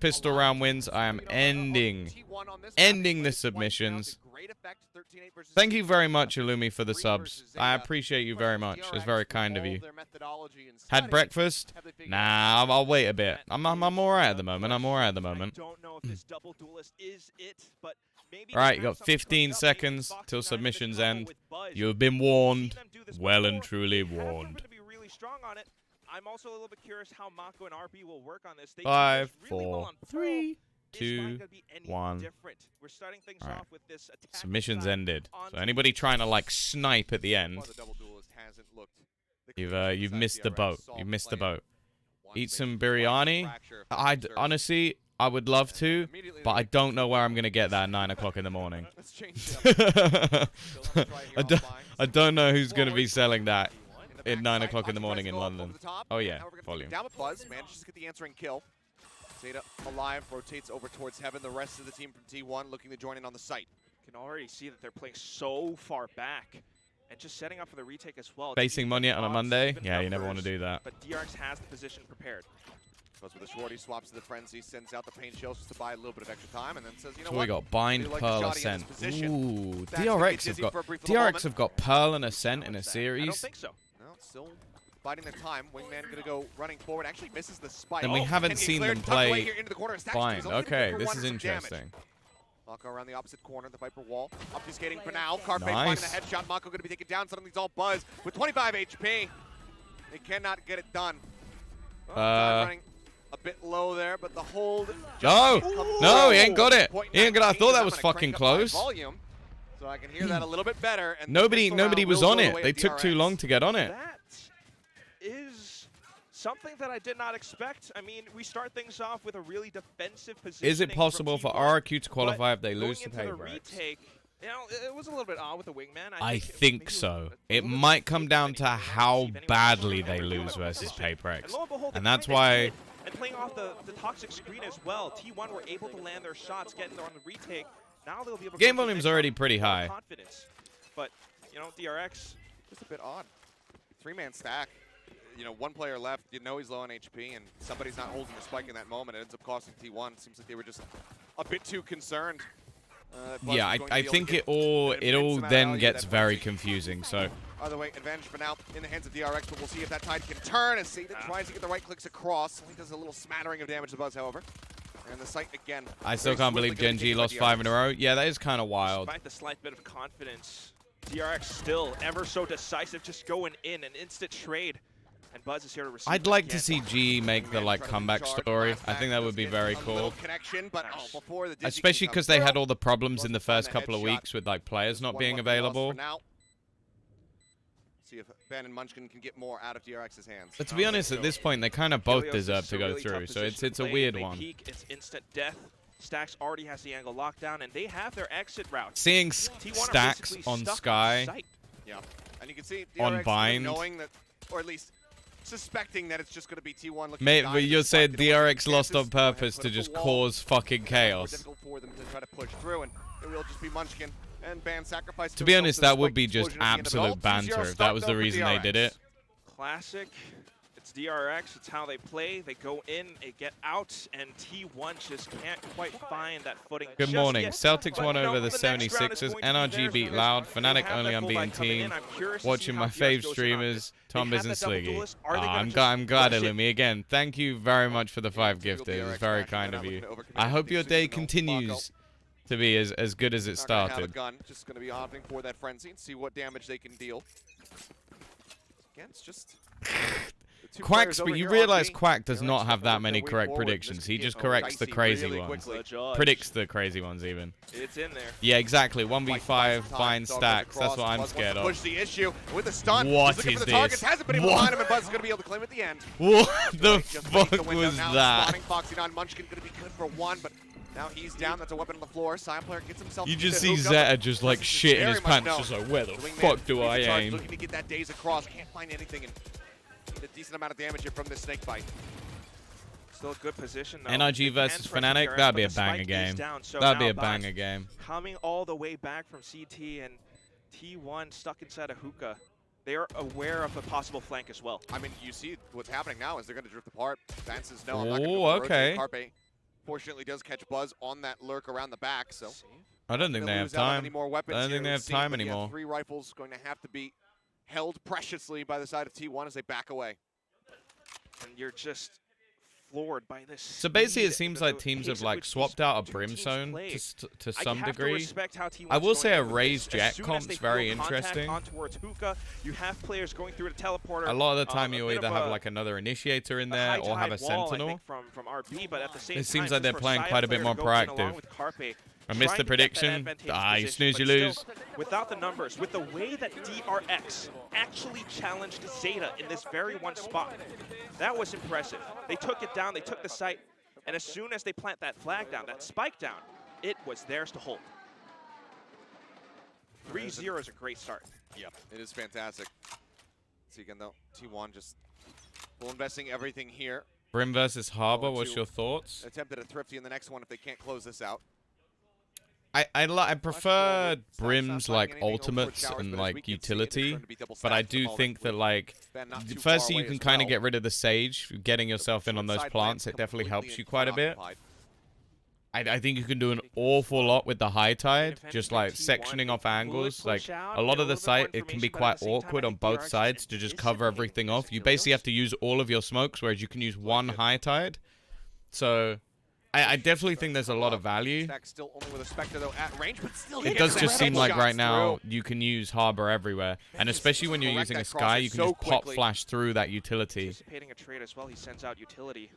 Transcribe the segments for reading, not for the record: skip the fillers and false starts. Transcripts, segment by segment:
pistol round wins. I am ending the submissions. Thank you very much, Illumi, for the subs. I appreciate you very much. It's very kind of you. Had breakfast? Nah, I'll wait a bit. I'm alright at the moment. Alright, you got 15 seconds till submissions end. You have been warned. Well and truly warned. I'm also a little bit curious how Mako and RB will work on this. 5, 4, 3, 2, 1. We're starting things All right. off with this Submissions ended. So anybody trying to like snipe at the end, you've missed the boat. You've missed the boat. Eat some biryani. Honestly, I would love to, but I don't know where I'm gonna get that at 9 o'clock in the morning. I don't know who's gonna be selling that at 9 o'clock in the morning in London. Oh yeah, volume. Down with Buzz, manages to get the answering kill. Zeta alive, rotates over towards Heaven. The rest of the team from T1 looking to join in on the site. You can already see that they're playing so far back and just setting up for the retake as well. Facing Monya on a Monday? Yeah, you never want to do that. But DRX has the position prepared. Goes with the shorty, swaps to the frenzy, sends out the pain shells just to buy a little bit of extra time, and then says, you know So what? we got Bind, Really like Pearl, the shotty in Ascent. this position. Ooh, That's gonna get DRX dizzy have for a got brief little moment. Pearl and Ascent in a I don't series. think so. No, still biding their time. Wingman gonna go running forward. Actually misses the spike. And we haven't and he seen cleared, them tucked away play here into the corner. Stacks Bind. to his own, Okay, for this one is for some damage. interesting. Mako around the opposite corner, the Viper wall. Obfuscating for now. Carpe Nice. finding the headshot. Mako gonna be taken down. Suddenly it's all Buzz with 25 HP. They cannot get it done. Well, time running a bit low there, but the hold. No, he ain't got it. He ain't got it. I thought that was fucking close. Volume, so I can hear that a little bit better. And Nobody was on it. They at took too DRX. long to get on it. That is something that I did not expect. I mean, we start things off with a really defensive position. Is it possible for RRQ to qualify if they lose to Going into the Paybreaks? retake, you know, it was a little bit odd with the wingman. I maybe think so. It might come down to how badly they lose versus Paybreaks. And that's why... And playing off the toxic screen as well. T1 were able to land their shots, getting on the retake. Now they'll be able to Game go for volume's the already next pretty round high. with confidence. But, you know, DRX... Just a bit odd. 3-man stack. You know, one player left. You know he's low on HP, and somebody's not holding the spike in that moment. It ends up costing T1. Seems like they were just a bit too concerned. Yeah, I think it all then gets very confusing. So Either way, advantage for now in the hands of DRX, but we'll see if that tide can turn as Zeta tries to get the right clicks across. Only does a little smattering of damage to Buzz, however. And the site again. I still can't believe Gen G lost 5 in a row. Yeah, that is kind of wild. Despite the slight bit of confidence, DRX still ever so decisive, just going in an instant trade. And Buzz is here to receive. I'd like to again. see G make the like comeback story. I think that would be very cool. Especially because they had all the problems in the first couple of weeks with like players not being available. See if Ben and Munchkin can get more out of DRX's hands. But to be honest, at this point, they kind of both Helios is deserve to a go really tough through. So position it's to a play. weird They one. peek, it's instant death. Stacks already has the angle locked down, and they have their exit route. Seeing T1 are Stacks basically on stuck Sky. site. Yeah, and you can see On DRX Bind. knowing that, or at least suspecting that it's just going to be T1 looking Mate, to but you're saying DRX lost on chances. purpose Put to up a just wall. cause fucking More chaos. difficult for them to try to push through, and it will just be Munchkin and Ban sacrifice. To be honest, that would be just absolute banter if that was the reason they did it. Classic. It's DRX. It's how they play. They go in, they get out, and T1 just can't quite find that footing. Good just morning. yet. Celtics But, won you know, over the next round is 76ers. going to be NRG theirs beat because Loud. they Fnatic have only that full unbeaten line coming team. in. I'm curious to see Watching how my DRX fave goes in on streamers, this. They Tombizz have and that double Sliggy. duelist. Are they gonna I'm just glad, push it? Illumi. Again, thank you very much for the 5 gifted. It was very kind of you. I hope your day continues to be as good as it Not gonna have a started. gun, just going to be opting for that frenzy and see what damage they can deal. Again, it's just the two Quack's, players over but you here, realize RP, Quack does DRX not have that work many their way correct forward. predictions. This He could just get corrects the dicey crazy really ones. quickly. Predicts the crazy ones even. It's in there. Yeah, exactly. 1v5, Time, fine dog stacks. goes That's across, what I'm Buzz scared wants of. to push the issue with the stun. What He's looking is for the targets, this? hasn't been able to What? find him, and Buzz is going to be able to claim at the end. What the Just fuck makes the window was now. that? Spawning Foxy on Munchkin going to be good for one, but now he's down. That's a weapon on the floor. Sign player gets himself. You into just the see hook up. Zeta just like This is shit in very his much pants, known. just like, where the The wingman fuck do leads I the charge, aim? Looking to get that daze across. Can't find anything, and need a decent amount of damage here from this snake bite. Still a good position though. NRG They versus can press Fnatic, DRX, that'd be but a the banger spike is game. down, so That'd be now a banger Buzz game. coming all the way back from CT, and T1 stuck inside a hookah. They are aware of a possible flank as well. I mean, you see what's happening now is they're going to drift apart. Vance says no. I'm not Oh, gonna rotate okay. Carpe. Fortunately, does catch Buzz on that lurk around the back, so I don't think they have time. I don't think they have time anymore. 3 rifles going to have to be held preciously by the side of T1 as they back away. And you're just floored by this. So basically, it seems like teams have like swapped out a Brimstone to some degree. I will say a raised jet comp's very interesting. You have players going through the teleporter. A lot of the time, you either have like another initiator in there or have a sentinel. From RB, but at the same It seems time, like they're just for playing Saya quite a bit player more to go in along proactive. with Carpe, I missed the trying to get that prediction. advantageous Ah, you position, snooze, you but lose. still, without the numbers, with the way that DRX actually challenged Zeta in this very one spot, that was impressive. They took it down, they took the site, and as soon as they plant that flag down, that spike down, it was theirs to hold. 3-0 is a great start. Yep, it is fantastic. So again, though, T1 just full investing everything here. Brim versus Harbor, what's your thoughts? Attempted a thrifty in the next one if they can't close this out. I prefer Brim's like ultimates and like utility, but I do think that like firstly you can kind of get rid of the Sage, getting yourself in on those plants. It definitely helps you quite a bit. I think you can do an awful lot with the high tide, just like sectioning off angles. Like a lot of the site, it can be quite awkward on both sides to just cover everything off. You basically have to use all of your smokes, whereas you can use one high tide. So I definitely think there's a lot of value. It does just seem like right now you can use Harbor everywhere, and especially when you're using a Sky, you can just pop flash through that utility. Anticipating a trade as well, he sends out utility.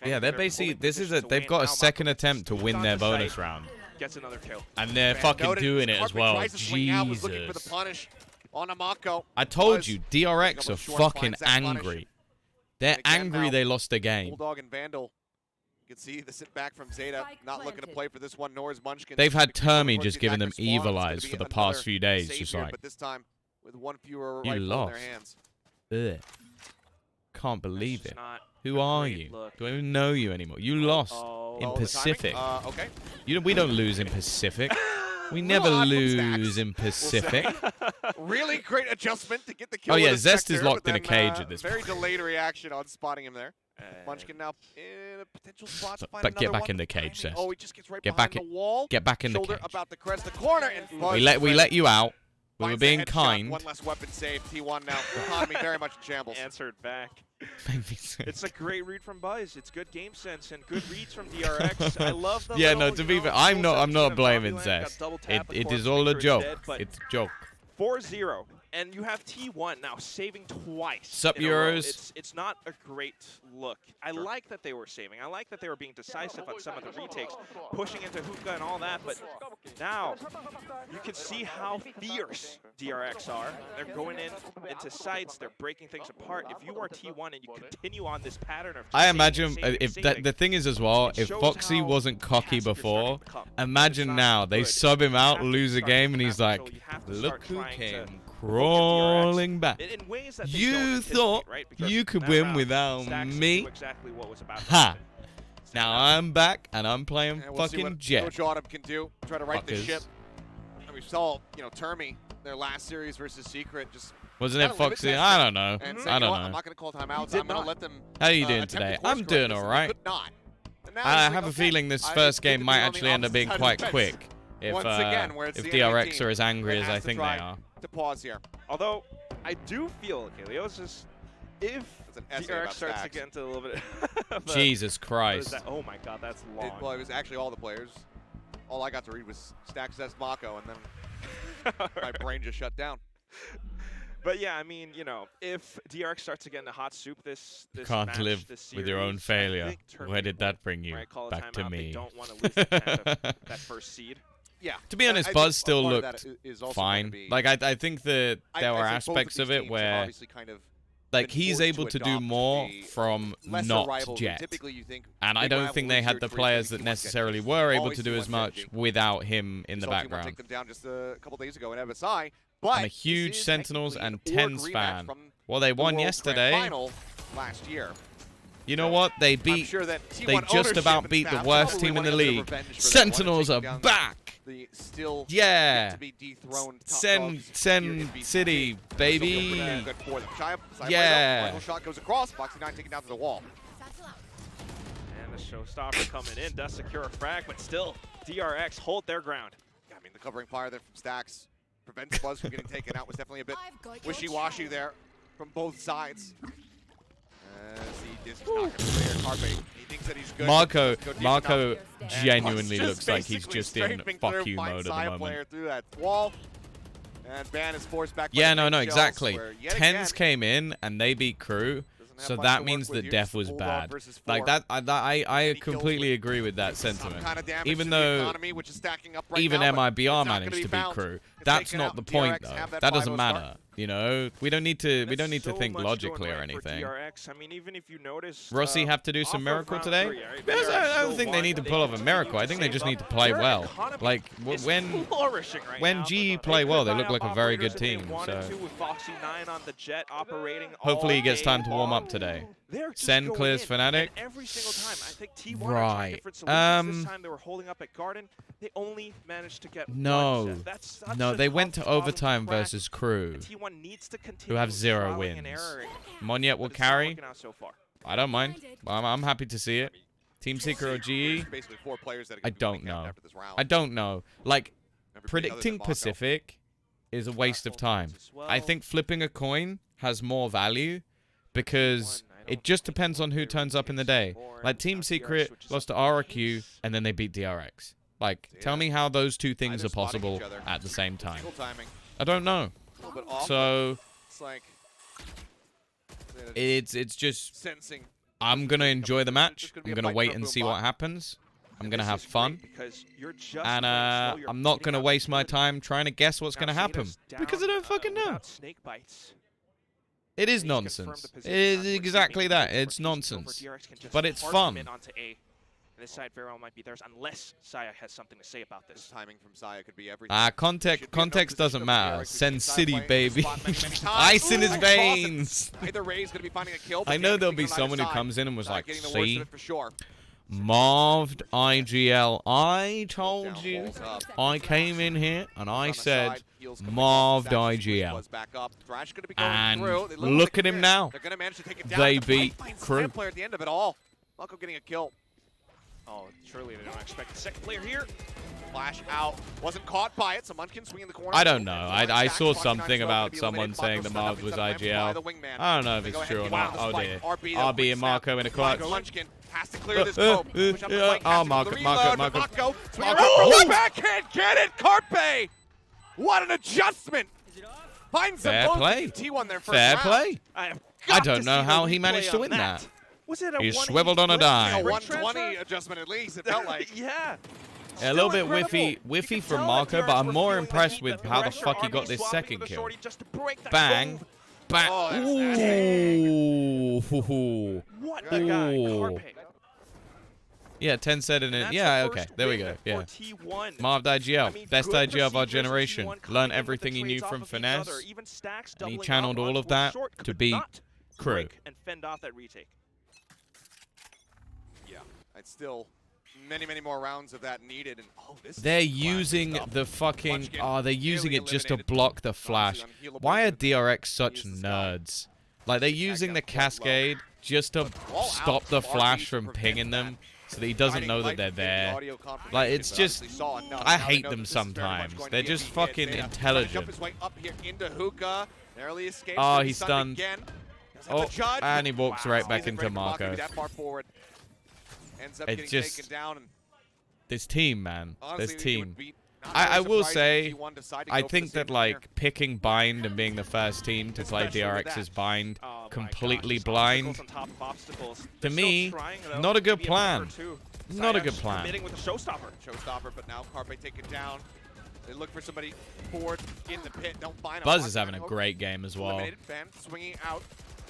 Yeah, they're basically they've got a second attempt to win their bonus round. Gets another kill. And they're fucking doing it as well. Jesus. I told you, DRX are fucking angry. They're angry they lost the game. Bulldog and Vandal. You can see the sit back from Zeta, not looking to play for this one, nor is Munchkin. They've had Termy just giving them evil eyes for the past few days, just like, but this time with one fewer you rifle lost. in their hands. Ugh. Can't believe it. Who are you? Do I even know you anymore? You lost in Pacific. Okay. We don't lose in Pacific. We never lose in Pacific. Really great adjustment to get the kill. Oh yeah, Zest is locked in a cage at this point. Very point. delayed reaction on spotting him there. Munchkin now in a potential spot to find But get back one. in the cage, Zest. Oh, he just gets right Get behind back the wall. Get back in the Shoulder cage. about to crest the corner, and Buzz We let you out. We were being kind. One less weapon saved. T1 now. Economy very much in shambles. Answered back. It's a great read from Buzz. It's good game sense and good reads from DRX. I love the yeah, no, to be fair, I'm not blaming Zest. It is all a joke. It's a joke. 4-0. And you have T1 now saving twice. Sup, Euros? It's not a great look. I like that they were saving. I like that they were being decisive on some of the retakes, pushing into hookah and all that. But now you can see how fierce DRX are. They're going into sites. They're breaking things apart. If you are T1 and you continue on this pattern of I imagine if the thing is as well, if Foxy wasn't cocky before, imagine now they sub him out, lose a game, and he's like, look who came crawling back. You thought you could win without me? Ha! Now I'm back and I'm playing fucking Jet. Coach Autumn can do. Try to right the ship. And we saw, Termy, their last series versus Secret, just wasn't it Foxy? I don't know. I don't know. I'm not going to call timeouts. I'm going to let them. How are you doing today? I'm doing all right. I have a feeling this first game might actually end up being quite quick. If DRX are as angry as I think they are. To pause here. Although, I do feel, okay, Leo's just, if DRX starts to get into a little bit of Jesus Christ. Oh my god, that's long. Well, it was actually all the players. All I got to read was Stack Zest Mako, and then my brain just shut down. But yeah, I mean, if DRX starts to get into hot soup this can't match, live this series, with your own failure. Where did that bring you? Back to me. They don't want to lose that first seed. Yeah. To be honest, Buzz still looked fine. Like I think that there were aspects of it where like he's able to do more from not Jet. And I don't think they had the players that necessarily were able to do as much without him in the background. Take them down just a couple days ago in MSI, but I'm a huge Sentinels and Tens fan. Well, they won yesterday. Last year. You know what? They beat. They just about beat the worst team in the league. Sentinels are back. Yeah. Send City, baby. Yeah. Shot goes across. Foxy 9 taken down to the wall. And the Showstopper coming in, does secure a frag, but still, DRX hold their ground. Yeah, I mean, the covering fire there from Stacks prevents Buzz from getting taken out. Was definitely a bit wishy-washy there from both sides. He is not going to clear Carpe. He thinks that he's good. Marco genuinely looks like he's just in fuck you mode at the moment. Through that wall. And Ban is forced back. Yeah, no, exactly. Tens came in and they beat Crew, so that means that Def was bad. Like that, I completely agree with that sentiment. Even though even MIBR managed to beat Crew, that's not the point though. That doesn't matter. You know, we don't need to think logically or anything. DRX. I mean, even if you notice, Rossi have to do some miracle today? I don't think they need to pull off a miracle. I think they just need to play well. Like when GE play well, they look like a very good team. So hopefully he gets time to warm up today. Send clears Fnatic. Every single time, I think T1 Right. this time they were holding up at Garden. They only managed to get No, they went to overtime versus Crew, T1 needs to continue who have 0 trialing and wins. erroring, Monyet will but it's not carry. working out so far. I don't mind. I'm happy to see it. Team Secret or GE? Basically 4 players that are I gonna be don't coming out know. after this round. I don't know. Like, Everybody other than predicting Marco. Pacific is a waste of time. I think flipping a coin has more value because it just depends on who turns up in the day. Like, Team Secret lost to RRQ and then they beat DRX. Like, tell me how those two things Either are spotting possible each other. at the same time. Single timing. I don't know. A little bit off, So, it's like it's just, sensing. I'm going to enjoy the match. I'm going to wait and see what happens. I'm going to have fun. And I'm not going to waste my time trying to guess what's going to happen. Because I don't fucking know. It is nonsense. It is exactly that. It's nonsense. But it's fun. This side very well might be theirs unless Saya has something to say about this. Timing from Saya could be everything. Context doesn't matter. Send City, baby. Ice in his veins. Either Ray's gonna be finding a kill. I know there'll be someone who comes in and was like, see, Marved IGL. I told you. I came in here and I said, Marved IGL. And look at him now. They beat Crew. Player at the end of it all. Marco getting a kill. Oh, surely they don't expect a second player here. Flash out. Wasn't caught by it. So Munchkin swinging the corner. I don't know. I saw something about someone saying the Marved was IGL. I don't know if it's true or not. Oh dear. RB and Marco in a clutch. Munchkin has to clear this scope. Oh, Marco. Backhand, get it, Carpe! What an adjustment! Finds Fair play. T1 there first Fair round. play. I don't know how he managed to win that. Was it a He swiveled on a dime. A 120 adjustment at least, it felt like. Yeah. Yeah, a little bit whiffy from Marco, but I'm more impressed with how the fuck he got this second kill. Bang. Bang. Ooh. What a guy, Carpe. Yeah, 10 said in it. Yeah, okay. There we go. Yeah. Marved IGL. Best IGL of our generation. Learned everything he knew from Finesse. And he channeled all of that to beat Crew. And fend off that retake. Yeah, I'd still many more rounds of that needed. And they're using the fucking. Oh, they're using it just to block the flash. Why are DRX such nerds? Like, they're using the Cascade just to stop the flash from pinging them so that he doesn't know that they're there. Like, it's just. I hate them sometimes. They're just fucking intelligent. Oh, he's stunned. Oh, and he walks right back into Marco. It's just this team, man. This team. I will say, I think that, like, picking Bind and being the first team to play DRX's Bind completely blind, to me, not a good plan. Not a good plan. With a showstopper, but now Carpe taken down. They look for somebody forward in the pit. Don't find him. Buzz is having a great game as well. Fan swinging out.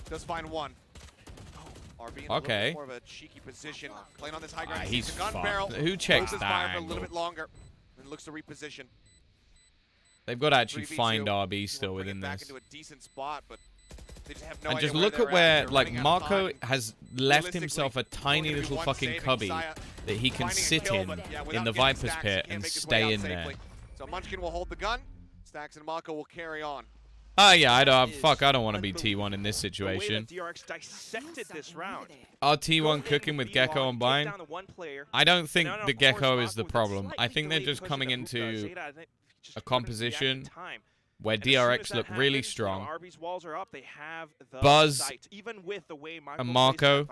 Does find one. RB in okay. A more of a cheeky position. Playing on this high ground. He's gun fun. barrel. Who checks that that a little bit longer. And looks to reposition. They've got to actually find RB still within back this. Into a decent spot, but they just have no and idea just look at where, like, Marco time. has left himself a tiny little fucking cubby that he can sit in the Viper's pit and stay in there. So Munchkin will hold the gun. Stacks and Marco will carry on. Oh yeah, I don't want to be T1 in this situation. The way that DRX dissected this round. Are T1 cooking with Gecko on Bind? I don't think the Gecko is the problem. I think they're just coming into a composition where DRX look really strong. Buzz and Marco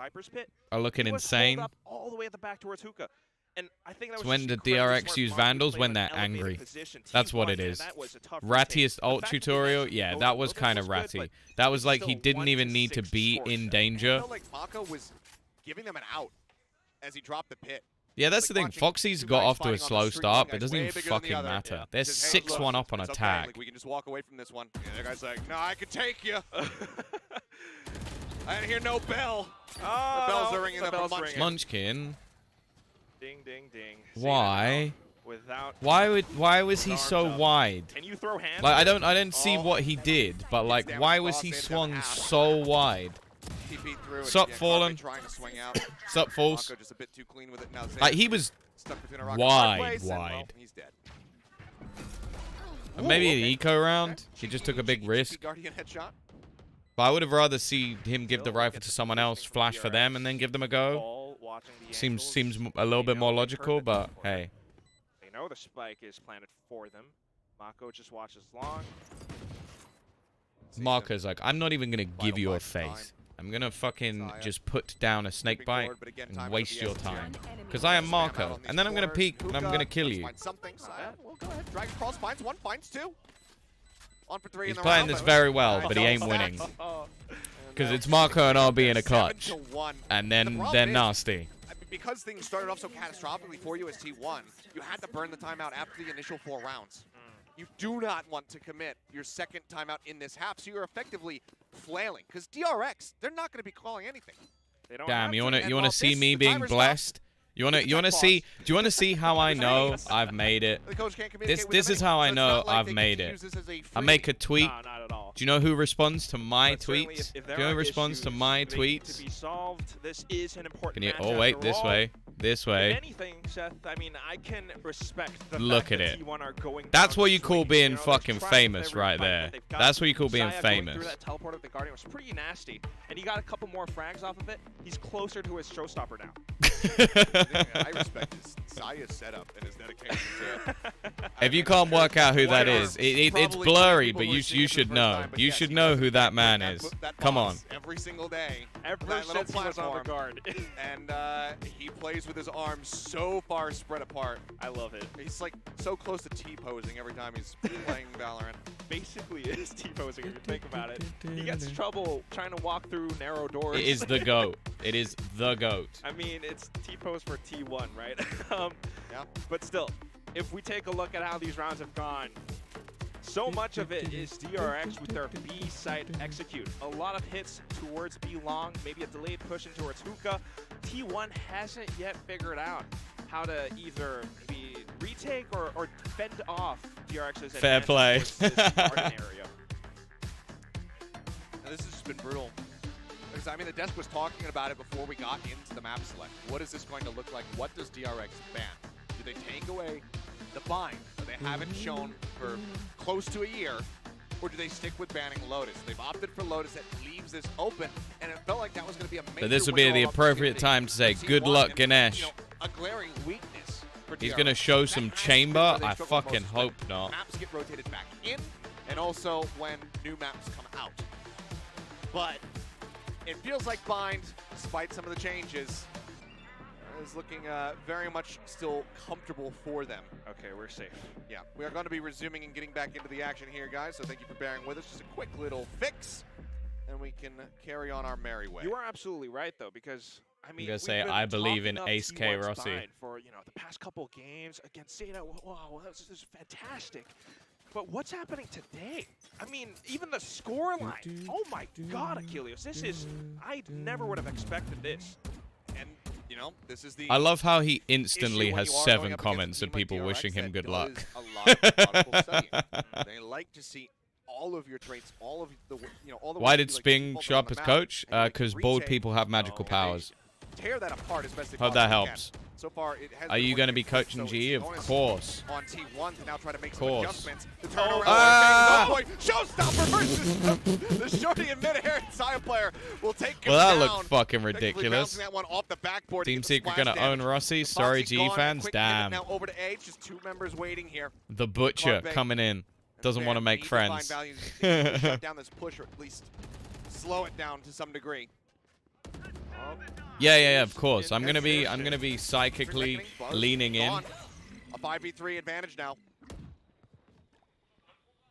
are looking insane. All the way at the back towards Hookah. And I think that was when the DRX use Vandals when they're angry. That's what it is. Rattiest ult tutorial? Yeah, that was kind of ratty. That was like he didn't even need to be in danger. I felt like Marco was giving them an out as he dropped the pit. Yeah, that's the thing. Foxy's got off to a slow start, but it doesn't even fucking matter. They're 6-1 up on attack. Like, we can just walk away from this one. And the guy's like, no, I can take you. I didn't hear no bell. Oh, the bells are ringing. The bells ringing. Munchkin. Ding, ding, ding. Why? Why was he so wide? Can you throw hands? Like I didn't see what he did, but like why was he swung so wide? Sup, Fallen. Sup, False. Like he was wide. He's dead. Maybe an eco round. He just took a big risk. But I would have rather see him give the rifle to someone else, flash for them, and then give them a go. Seems a little bit more logical, but hey. They know the spike is planted for them. Mako just watches long. Marco's like, I'm not even gonna give you a face. I'm gonna fucking just put down a snake bite and waste your time. Because I am Marco. And then I'm gonna peek and I'm gonna kill you. Dragon Cross finds one, finds two. On for three. He's playing this very well, but he ain't winning. Because it's Marco and RB in a clutch. And then they're nasty. Because things started off so catastrophically for you as T1, you had to burn the timeout after the initial 4 rounds. You do not want to commit your second timeout in this half, so you're effectively flailing. Because DRX, they're not going to be calling anything. Damn, you wanna see me being blessed? You wanna see? Do you wanna see how I know I've made it? This is how I know I've made it. I make a tweet. Do you know who responds to my tweets? Do you know who responds to my tweets? Can you? Oh wait, this way. This way. Anything, Seth, I mean, I can respect the Look at it. That's what you call being fucking famous right there. That's what you call being famous. That teleport of the Guardian was pretty nasty, and he got a couple more frags off of it. He's closer to his showstopper now. I respect his Saya's setup and his dedication to it. If you can't work out who that is, it's blurry, but you should know. You should know who that man is. Come on. Every single day. Ever since he was on the guard. And he plays with his arms so far spread apart. I love it. He's like so close to T-posing every time he's playing Valorant. Basically is T-posing if you think about it. He gets trouble trying to walk through narrow doors. It is the GOAT. It is the GOAT. I mean, it's T-pose for T1, right? Yeah. But still, if we take a look at how these rounds have gone, so much of it is DRX with their B site execute. A lot of hits towards B long, maybe a delayed push in towards Hookah. T1 hasn't yet figured out how to either maybe retake or fend off DRX's fair play. area. Now, this has just been brutal. Because, I mean, the desk was talking about it before we got into the map select. What is this going to look like? What does DRX ban? Do they take away the bind that they haven't shown for close to a year? Or do they stick with banning Lotus? They've opted for Lotus. That leaves this open, and it felt like that was going to be a major But this would be the appropriate time to say, good luck, Ganesh. You know, a glaring weakness for DRX. He's going to show some chamber? I fucking hope not. Maps get rotated back in, and also when new maps come out. But it feels like Bind, despite some of the changes, is looking very much still comfortable for them. Okay, we're safe. Yeah, we are going to be resuming and getting back into the action here, guys, so thank you for bearing with us. Just a quick little fix, and we can carry on our merry way. You are absolutely right, though, because, I mean, I'm going to say, I believe in Ace K. Rossi. For, you know, the past couple games against Zeta, wow, this is fantastic. But what's happening today? I mean, even the scoreline. Oh my God, Achilles. This is, I never would have expected this. And, you know, this is the I love how he instantly has 7 comments of people wishing him good luck. A lot of methodical studying. They like to see all of your traits, all of the, you know, all the. Why did Sping show up as coach? Because bald people have magical powers. tear that apart as best they Hope that possibly helps. can. So far, it has Are been you going to working be for them, coaching so G? it's Of bonus course. on T1 to now try to make some Course. adjustments. The turnaround Ah! Showstopper versus the shorty in midair. Side player will take him Well, that down. looked fucking Effectively ridiculous. bouncing that one off the backboard to Team get the Secret splash going to own damage. Rossi. The Sorry, Foxy's G gone. fans. Quick pivot Damn. now over to A. It's just 2 members waiting here. The Butcher Club coming in. Doesn't want to make friends. Shut down this push, or at least slow it down to some degree. Yeah, of course. I'm gonna be psychically leaning in. A 5v3 advantage now.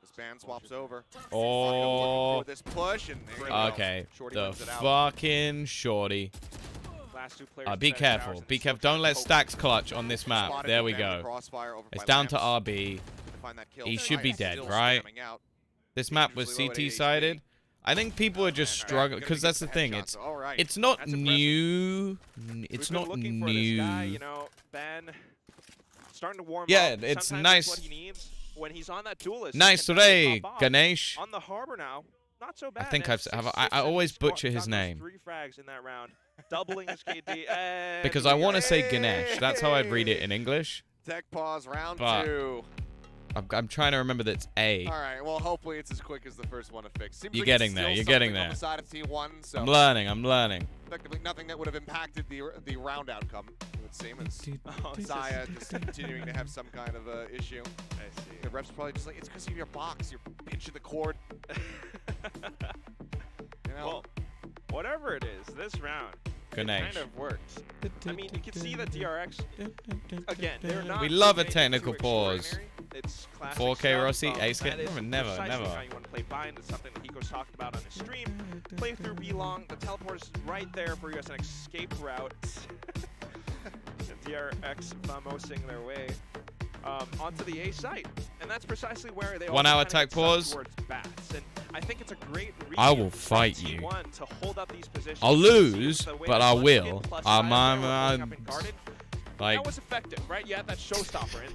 This band swaps over. Oh, This push, and there you go. okay. Shorty The wins it out. fucking shorty. Last 2 players Be careful. Be careful. Don't let Stacks clutch on this map. Spotted There we the go. crossfire over It's by down to Lance RB. to find that kill. He should be Nice. dead, Still right? spamming out. This map was Dangerously low at CT AHP. sided. I think people are just struggling because that's the thing. It's not That's impressive. new. It's We've been not looking for this guy, you new. know, Ben, starting to warm Yeah, up. it's Sometimes nice. That's what he needs when he's on that duelist. he Nice can definitely today, pop off. Ganesh. On the harbor now, not so bad. think man. I've Six have I assists and always he's butcher his gotten those name 3 frags in that round, doubling his KD. And because I want to say Hey! Ganesh. That's how I'd read it in English. Tech pause, round But- 2. I'm trying to remember that it's A. All right, well, hopefully it's as quick as the first one to fix. Seems You're like getting it's there, still you're getting something on there. the side of T1, so I'm learning. I'm learning. effectively nothing that would have impacted the round outcome, it would seem. As Oh, it's Zaya just continuing to have some kind of issue. I see. The ref's probably just like, it's because of your box. You're pinching the cord. You know? Well, whatever it is, this round, it Ganesh. kind of works. I mean, you can see that DRX, again, they're not... We love a doing technical anything too pause. extraordinary. It's classic 4K stuff. Rossi, ace That hit? is Never. precisely how you want to play bind. It's something that Hiko's talked about on his stream. Play through B-Long. The teleport is right there for you as an escape route. DRX famosing their way onto the A site. And that's precisely where they 1 also hour kinda tech get stuck pause. towards bats. And I think it's a great I read will from fight you. T1 to hold up these positions. I'll You see lose, the way but that I Lunskin will. plus I'm Fire were going up and guarded. like. That was effective, right? You had that showstopper in.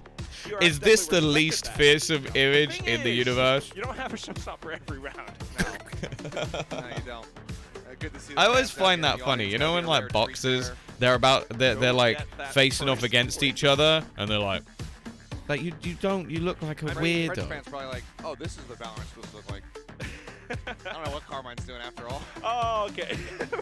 DRX Is this the definitely least respected that. fearsome image Thing in the is, universe? You don't have a showstopper every round. No, you don't. Good to see I the always fans down find here in that the funny. audience. You know Gotta when be a rare like treat boxers, there. they're Go like get that facing off first against point. each other, and they're like you look like a French weirdo. fans probably like, oh, this is the balance supposed to look like. I don't know what Carmine's doing after all. Oh, okay.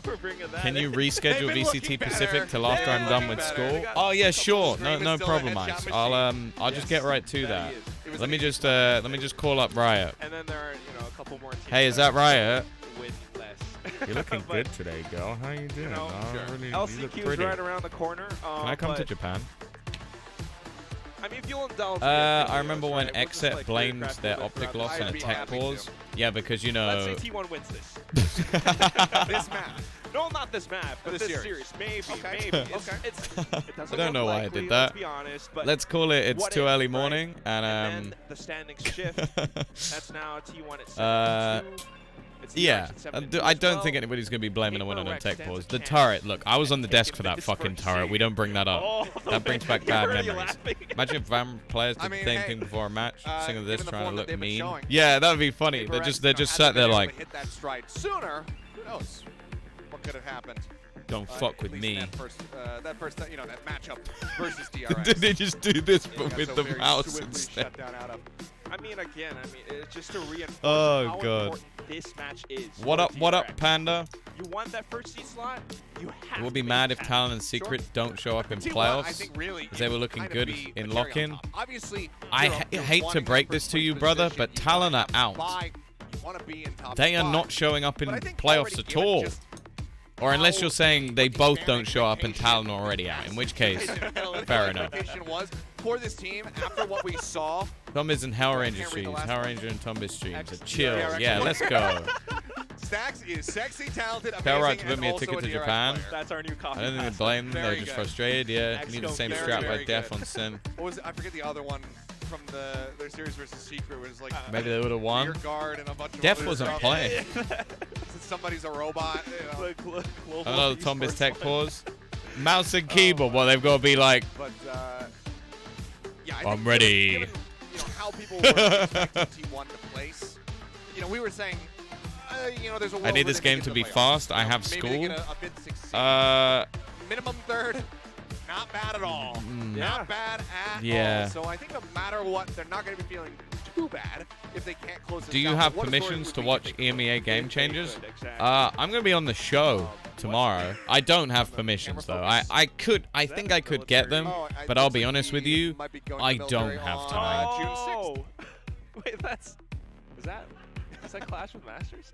We're bringing that Can you in. reschedule They've been VCT looking Pacific better. till after They've I'm been done looking with better. school? They got Oh yeah, sure. Scream No is still a problem, headshot Ice. machine. I'll just get right to that. He is. It was Let an me easy just one. let me just call up Riot. And then there are, a couple more teams. Hey, is that Riot? Win less. You're looking But, good today, girl. How you doing? know, Oh, sure. really, you look LCQ is pretty. right around the corner. Can I come to but, Japan? I mean, if you'll indulge me, I remember when right, we'll just, Xset like, blamed choreograph their a little bit optic throughout loss the and a I'd be tech happy pause. to. Yeah, because you Let's know. say T1 wins this. This map. No, not this map, but This this series. series. Maybe, Okay. maybe. Okay. It doesn't I don't know look why I likely, did that. Let's be honest, but Let's call it. It's what too if, early right? morning, and and then the standings shift. That's now T1 at Uh, 7-2. It's yeah, DRX at 7-2 I as don't well. think anybody's gonna be blaming a win on a Rex tech stands pause. a The chance turret. Look, I was on the at desk for taking that this fucking first turret. seed. We don't bring that up. Oh, That brings back you're bad already memories. laughing. Imagine if vampires did I the mean, same hey, thing before a match, singing this, given the trying to form that look they've been mean. showing, Yeah, that would be funny. Paper They're Rex, just they're just hadn't sat there been able like, to hit that stride sooner. Who knows what could have happened? don't fuck At with least in me. that first, that matchup versus DRX. Did they just do this Yeah, but got with so the very mouse swiftly instead? shut down out of. I mean, again, it's just to reinforce Oh, how God. important this match is. What for up? What up, DRX. Panda? You want that first seed slot? You have We'll be to mad make if it Talon happen. and Secret don't show up in T1, I playoffs. think really 'cause they were looking kind of good be in the cherry on lock-in. top. Obviously, I you're hate to wanting break that this first to you, place brother, position, but you wanna Talon are have out. bye, you want to be in top They are five. not showing up in But I think playoffs already at given all. just Or unless how you're saying they the both fan don't show up and expectation Talon are already out, in which case, the fair enough. expectation was for this team after what we saw. Tombizz and Hell I Ranger can't read the streams. last Hell one. Ranger and Tombizz streams. X- Chill. DRX. Yeah, let's go. Stacks is sexy, talented, Tell amazing, Riot to put and me a also ticket to DRX Japan. player. That's our new coffee. I don't think they pass. blame them. They're Very just good. frustrated. Yeah, X need the go same very, strap very like Def good. on Sin. What was it? I forget the other one from their series versus Secret. Where it's like Maybe they would have rear won. guard and a bunch of Def other wasn't stuff. playing. Somebody's a robot. You know. Another Tombizz tech pause. pause. Mouse and keyboard. Well, they've got to be like, But yeah, I I'm think ready. Given, how people were expecting T1 to place, we were saying, there's a world I need where this they game could to get be the playoffs. fast. I have Maybe school. they get a bid succeed. minimum third. Not bad at all. Not bad at all. So I think no matter what, they're not going to be feeling too bad if they can't close this Do you out. have But what a story permissions would to be watch if they EMEA Game Changers? Exactly. I'm gonna be on the show tomorrow. I don't have permissions though. I think I could get them, but I'll be honest with you, I don't have time. Oh! Wait, is that Clash with Masters?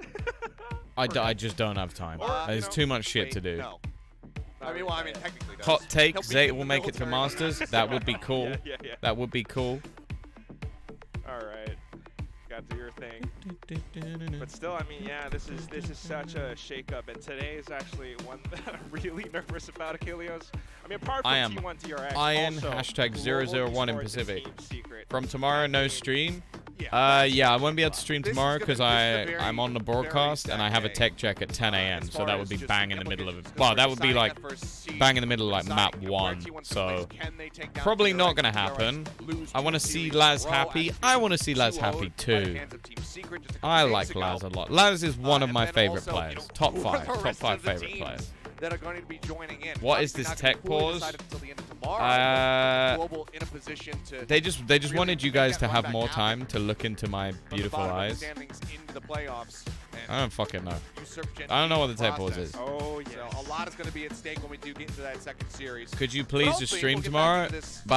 I just don't have time. There's too much shit to do. No. I mean, technically does. Hot take, He'll be Zayt in will the make it to military. Masters. That would be cool. Yeah. That would be cool. All right. Got to do your thing. But still, I mean, yeah, this is such a shakeup, and today is actually one that I'm really nervous about, Achilles. I mean, apart from I am T1 DRX, Iron also, hashtag Global 001 in Esports Pacific. Team Secret. From tomorrow, no stream. Yeah, I won't be able to stream This is tomorrow gonna- because this is a very, I'm on the very broadcast sad and I have a day. tech check at 10 a.m. As So far that as would be just bang in the middle of it. implications, Well, that 'cause would be deciding like that first seed, bang in the middle of like deciding, map you know, 1. where T1 So plays, can they take down probably DRX? not gonna DRX happen. lose I want to two see series in Laz a row happy. after I want to see being Laz 2-0'd happy by the too. hands of Team Secret just a couple I days like ago. Laz a lot. Laz is one of And my then favorite also, players. you know, Top who are 5. the Top rest 5 of the favorite teams players. that are going to be joining in. What is Obviously this not tech fully pause? decided until the end of tomorrow. Global in a position to They just really wanted you make guys that to run have back more happen time to look into my from the beautiful bottom of the eyes. standings into the playoffs. And I don't fucking know. usurp Gen I don't know what the G's tech pause process. is. Oh, So yeah. a lot is going to be at stake when we do get into that second series. Could you But please hopefully just we'll stream get back tomorrow? into this I'm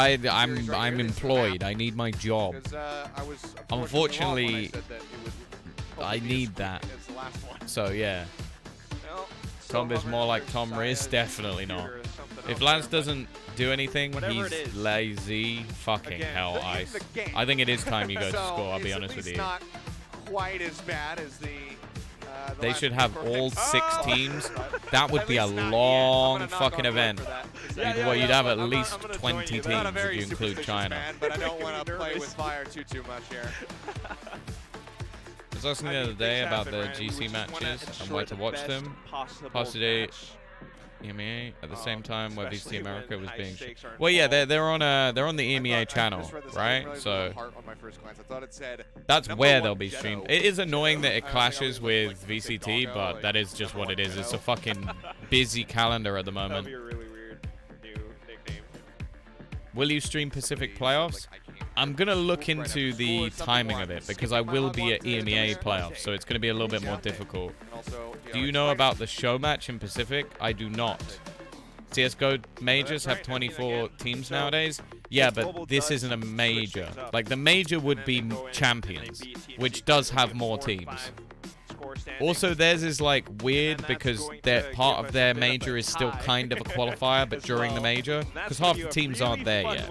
series right here. This is a employed. wrap. I need my job. Because I was Unfortunately, wrong when I said that it would I hopefully be need as that. quick as the last one. So yeah. Well, Tombizz more like versus Tom Riz? Saya's Definitely not. computer is something If else Lance there, but doesn't do anything, Whatever it he's is. lazy. Fucking Again, hell, In Ice. the game. I think it is time you go to So score. I'll be it's honest at with least you. not quite as bad as the They last should have four all picks. 6 Oh! teams. That would At be a least not yet. I'm long gonna knock fucking on wood event. for that. You'd have at I'm not- least I'm gonna join 20 you. teams They're not a if very you include superstitious China. man, but I don't want to Making me play with nervous. fire too much here. I was asking the other day about the GC matches and where to watch them. Possibly EMEA at the same time where VC America was being. Well, yeah, they're on the EMEA channel, right? So that's where they'll be streamed. It is annoying that it clashes with VCT, but that is just what it is. It's a fucking busy calendar at the That'd moment. be a really weird new nickname. Will you stream Pacific playoffs? I'm gonna look into the timing of it because I will be at EMEA playoffs, so it's gonna be a little bit more difficult. Do you know about the show match in Pacific? I do not. CSGO majors have 24 teams nowadays. Yeah, but this isn't a major. Like, the major would be champions, which does have more teams. Also, theirs is like weird because part of their major is still kind of a qualifier, but during the major, because half the teams aren't there yet.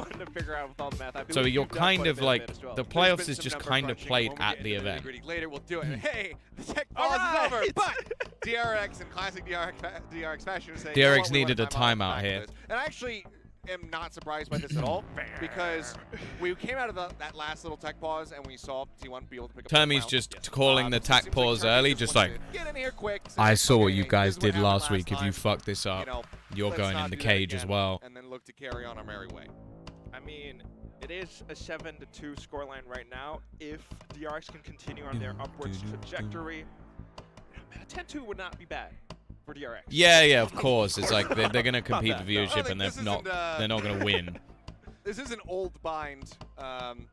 So you're kind of like, the playoffs is just kind of played at the event. Later we'll do it. Hey, the tech pause is over, but DRX and classic DRX fashion is saying, you know DRX what, we want needed a timeout back to here. this. And I actually am not surprised by this at all because we came out of that last little tech pause and we saw T1 be able to pick up. Termy's just calling the tech pause early, just like, get in here quick. I saw what you Okay, guys this is what did last happened week. If you time. fuck this up, You know, you're let's going not in the do that cage as again, well. and then look to carry on our merry way. I mean, it is a 7-2 scoreline right now. If DRX can continue on their upwards trajectory, man, a 10-2 would not be bad for DRX. Yeah, of course. It's like they're gonna compete for that, no. viewership, and this they're not gonna win. This isn't old bind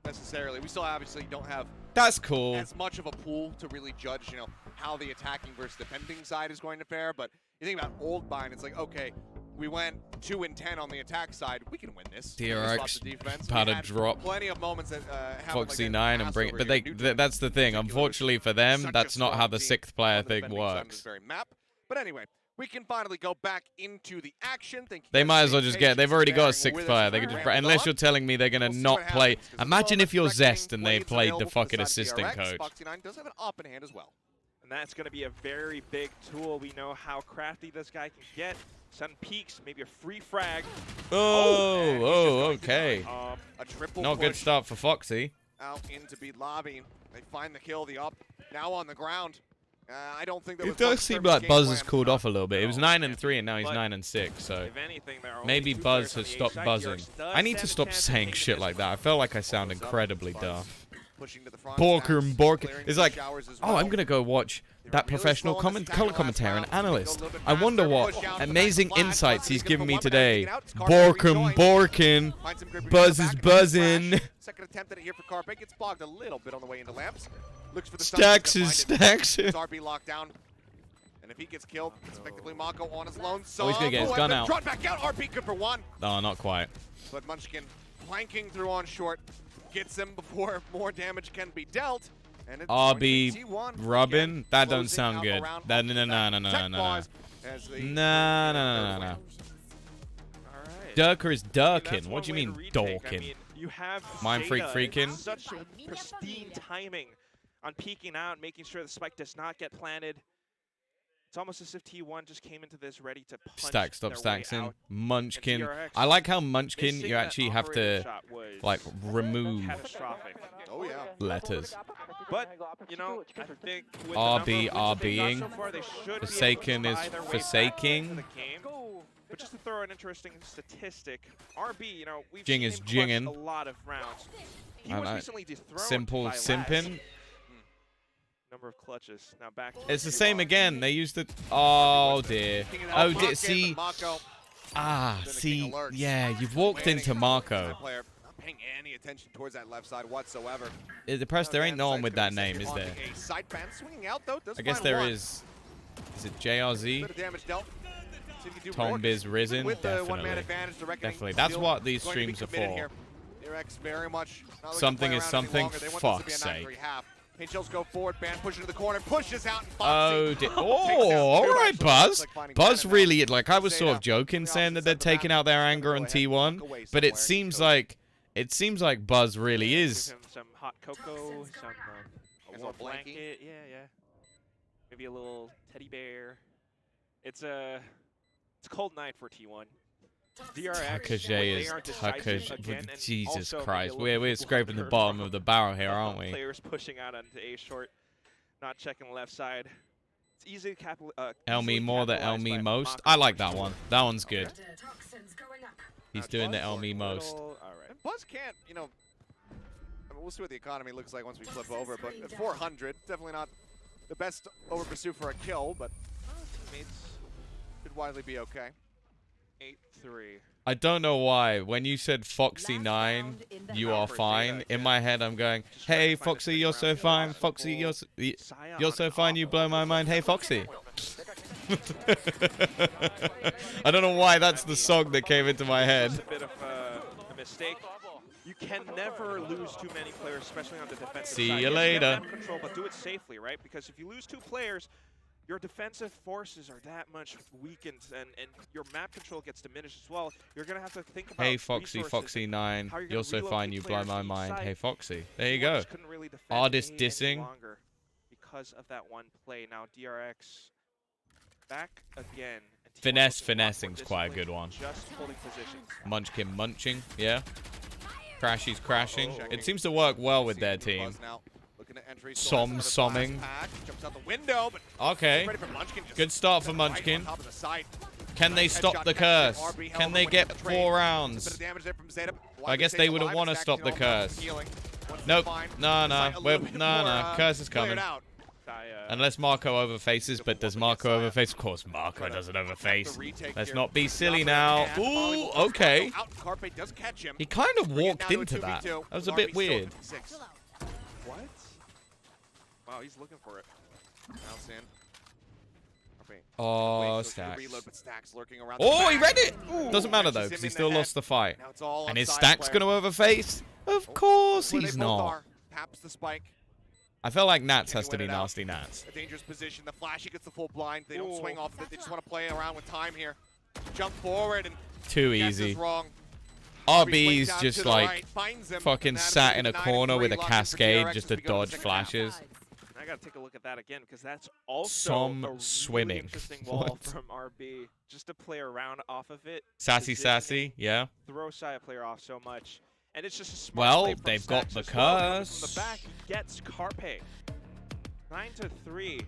necessarily. We still obviously don't have That's cool. as much of a pool to really judge, you know, how the attacking versus defending side is going to fare. But you think about old bind, it's like, okay, we went 2-10 on the attack side. We can win this. DRX defense. about We to had drop plenty of moments that happened Foxy like 9 and bring, but that's the thing. Unfortunately for them, that's not how the 6th player thing works. But anyway, we can finally go back into the action. Thank you They guys might for as well being just get. They've patient already and got a bearing 6th with us player. as They we could just, ramble unless on. you're telling me they're gonna We'll see not what play. happens, 'cause it's all Imagine if about you're directing Zest and they plays played the available fucking from the side of assistant DRX. coach. Foxy 9 does have an op in hand as well. And that's going to be a very big tool. We know how crafty this guy can get. Sun peaks, maybe a free frag. Oh, okay. A triple Not good push start for Foxy. out into B lobby. They find the kill, the up, now on the ground. I don't think there It was does much seem Termy's like game Buzz has plan. cooled off a little bit. It was No, 9-3 and now he's but 9-6. So If anything, there are only maybe two Buzz players on has the stopped A side. buzzing. DRX does I need to stand a stop chance of saying taking shit this like one. that. I feel like I sound Follows up, incredibly Buzz duff. pushing to the front. Borker and Snaps Borker. clearing It's the like, showers as oh, I'm well. gonna go watch that professional color commentator and analyst. I wonder what amazing insights he's given me today. Borkin. Buzz is buzzing. Second attempt at it here for Carpe. Gets bogged a little bit on the way into lamps. Looks for the Stacks. RB locked down. And if he gets killed, it's effectively Mako on his lone. Oh, he's gonna get his gun out. Drawn back out. RB good for one. No, not quite. But Munchkin planking through on short. Gets him before more damage can be dealt. And it's RB T1 Robin? again, That doesn't closing sound out good. around No. Durker is Durkin. What do you mean, Dorkin? I mean, you have Mind freak Zeta freaking. in such pristine timing on peeking out, making sure the spike does not get planted. It's almost as if T1 just came into this ready to punch Stack, stop their way staxing. out. Munchkin. DRX, I like how Munchkin, missing you that actually have operator to, shot was like, remove catastrophic. Oh yeah. letters. But, you know, I think with RB, the number of wins that they've got RBing. so far, they should Forsaken be able is to buy their way back forsaking. into the game. But just to throw an interesting statistic, RB, you know, we've Jing seen is him clutch jinging. a lot of rounds. He I was know. recently dethroned Simple by Laz. simpin. Number of clutches. Now back to It's the same again. They used it. Oh dear. Oh dear. See. Mako. Ah. See. Yeah. You've walked into Marco. Player not paying any attention towards that left side whatsoever. The press. There ain't no one with that name, is there? A side fan swinging out though. Does I guess find there one. is. Is it JRZ? Bit of damage dealt. See if you do more. Tombizz risen. With the one-man Definitely. advantage, the reckoning Definitely. That's still what these going to be streams are committed for. here. DRX very much not looking to Something play is around any something. longer. They want Fuck's this to be a sake. 9-3 half. Paint Chills go forward, Ban pushes to the corner, pushes out, and Oh, Foxy oh, all right, actually. Buzz. Looks like finding Buzz Bannon really, now. like, I was sort of Zeta, joking, the saying that opposite they're side of the taking map. out their Gonna anger go on ahead and T1, walk away but it somewhere. seems like Buzz really Give is. him some hot cocoa, some Nice a warm little blankie. blanket, yeah. Maybe a little teddy bear. It's a cold night for T1. DRX, Takage they is are decisive Takage. again, and Jesus also Christ, maybe a we're little scraping the blunder bottom from of the barrel here, aren't we? Players pushing out onto A short, not checking left side. It's easy to Elmi more than capitalize Elmi by most. Mako I like for that sure. one. That one's good. He's Now doing the Buzz Elmi a most. little- all right. And Buzz can't, you know, I mean, we'll see what the economy looks like once we flip over, but at 400, definitely not the best over pursuit for a kill, but Teammates should widely be okay. 8-3. I don't know why. When you said Foxy9, you are fine. In my head, I'm going, hey, Foxy, you're so fine. Foxy, you're so fine, you blow my mind. Hey, Foxy. I don't know why that's the song that came into my head. It's a bit of a mistake. You can never lose too many players, especially on the defensive See side. you Yes, later. have map control, but do it safely, right? Because if you lose 2 players, your defensive forces are that much weakened, and your map control gets diminished as well. You're going to have to think about Hey, Foxy, resources and Foxy9, how you're you're gonna so fine, relocate you blow players my to each mind. side. Hey, Foxy. There you T1 go. just couldn't really defend Artist any dissing. longer because of that one play. Now DRX back again. And T1 Finesse, looking a lot more finessing's quite a good disciplined, one. Just holding positions. Munchkin munching, yeah. Crashy's crashing. Oh. It seems to work well with their See team. Buzz now looking at entry, Somming. jumps out the window, but Okay. ready for Munchkin. Just Good start for right on Munchkin. top of the side. Can they stop the curse? Can they get 4 Bit rounds? of damage there from Zeta. I guess they wouldn't want to stop the curse. Nope. No. Curse is coming. Unless Marco overfaces, but does Marco overface? Of course, Marco doesn't overface. Let's not be silly now. Ooh, okay. He kind of walked into that. That was a bit weird. What? Wow, he's looking for it. Bounce in. Oh, Wait, Stacks. reload, but Stacks lurking around Oh, the he back. read it! Ooh, Doesn't matter, catches though, him because he in still the lost head. the fight. Now it's all And on his side Stacks player. going to overface? Of course Where they he's both not. are. Taps the spike. I feel like Nats has to Can be he win it out? nasty Nats. A dangerous position. The Flashy gets the full blind. They don't Ooh. swing off of it. They just want to play around with time here. Jump forward and Too guess is easy. wrong. RB's Down just to the like right, finds him, fucking and that is sat in a 9-3 corner with a locked in for cascade DRX just as to we go to the dodge second half. flashes. I gotta take a look at that again because that's also Some a really swimming. interesting wall What? from RB. Just to play around off of it. Sassy, positioning, sassy, yeah. Throw side player off so much, and it's just a smart Well, play from they've got Stacks the as well. Coming curse. From the back, he gets Carpe. 9-3,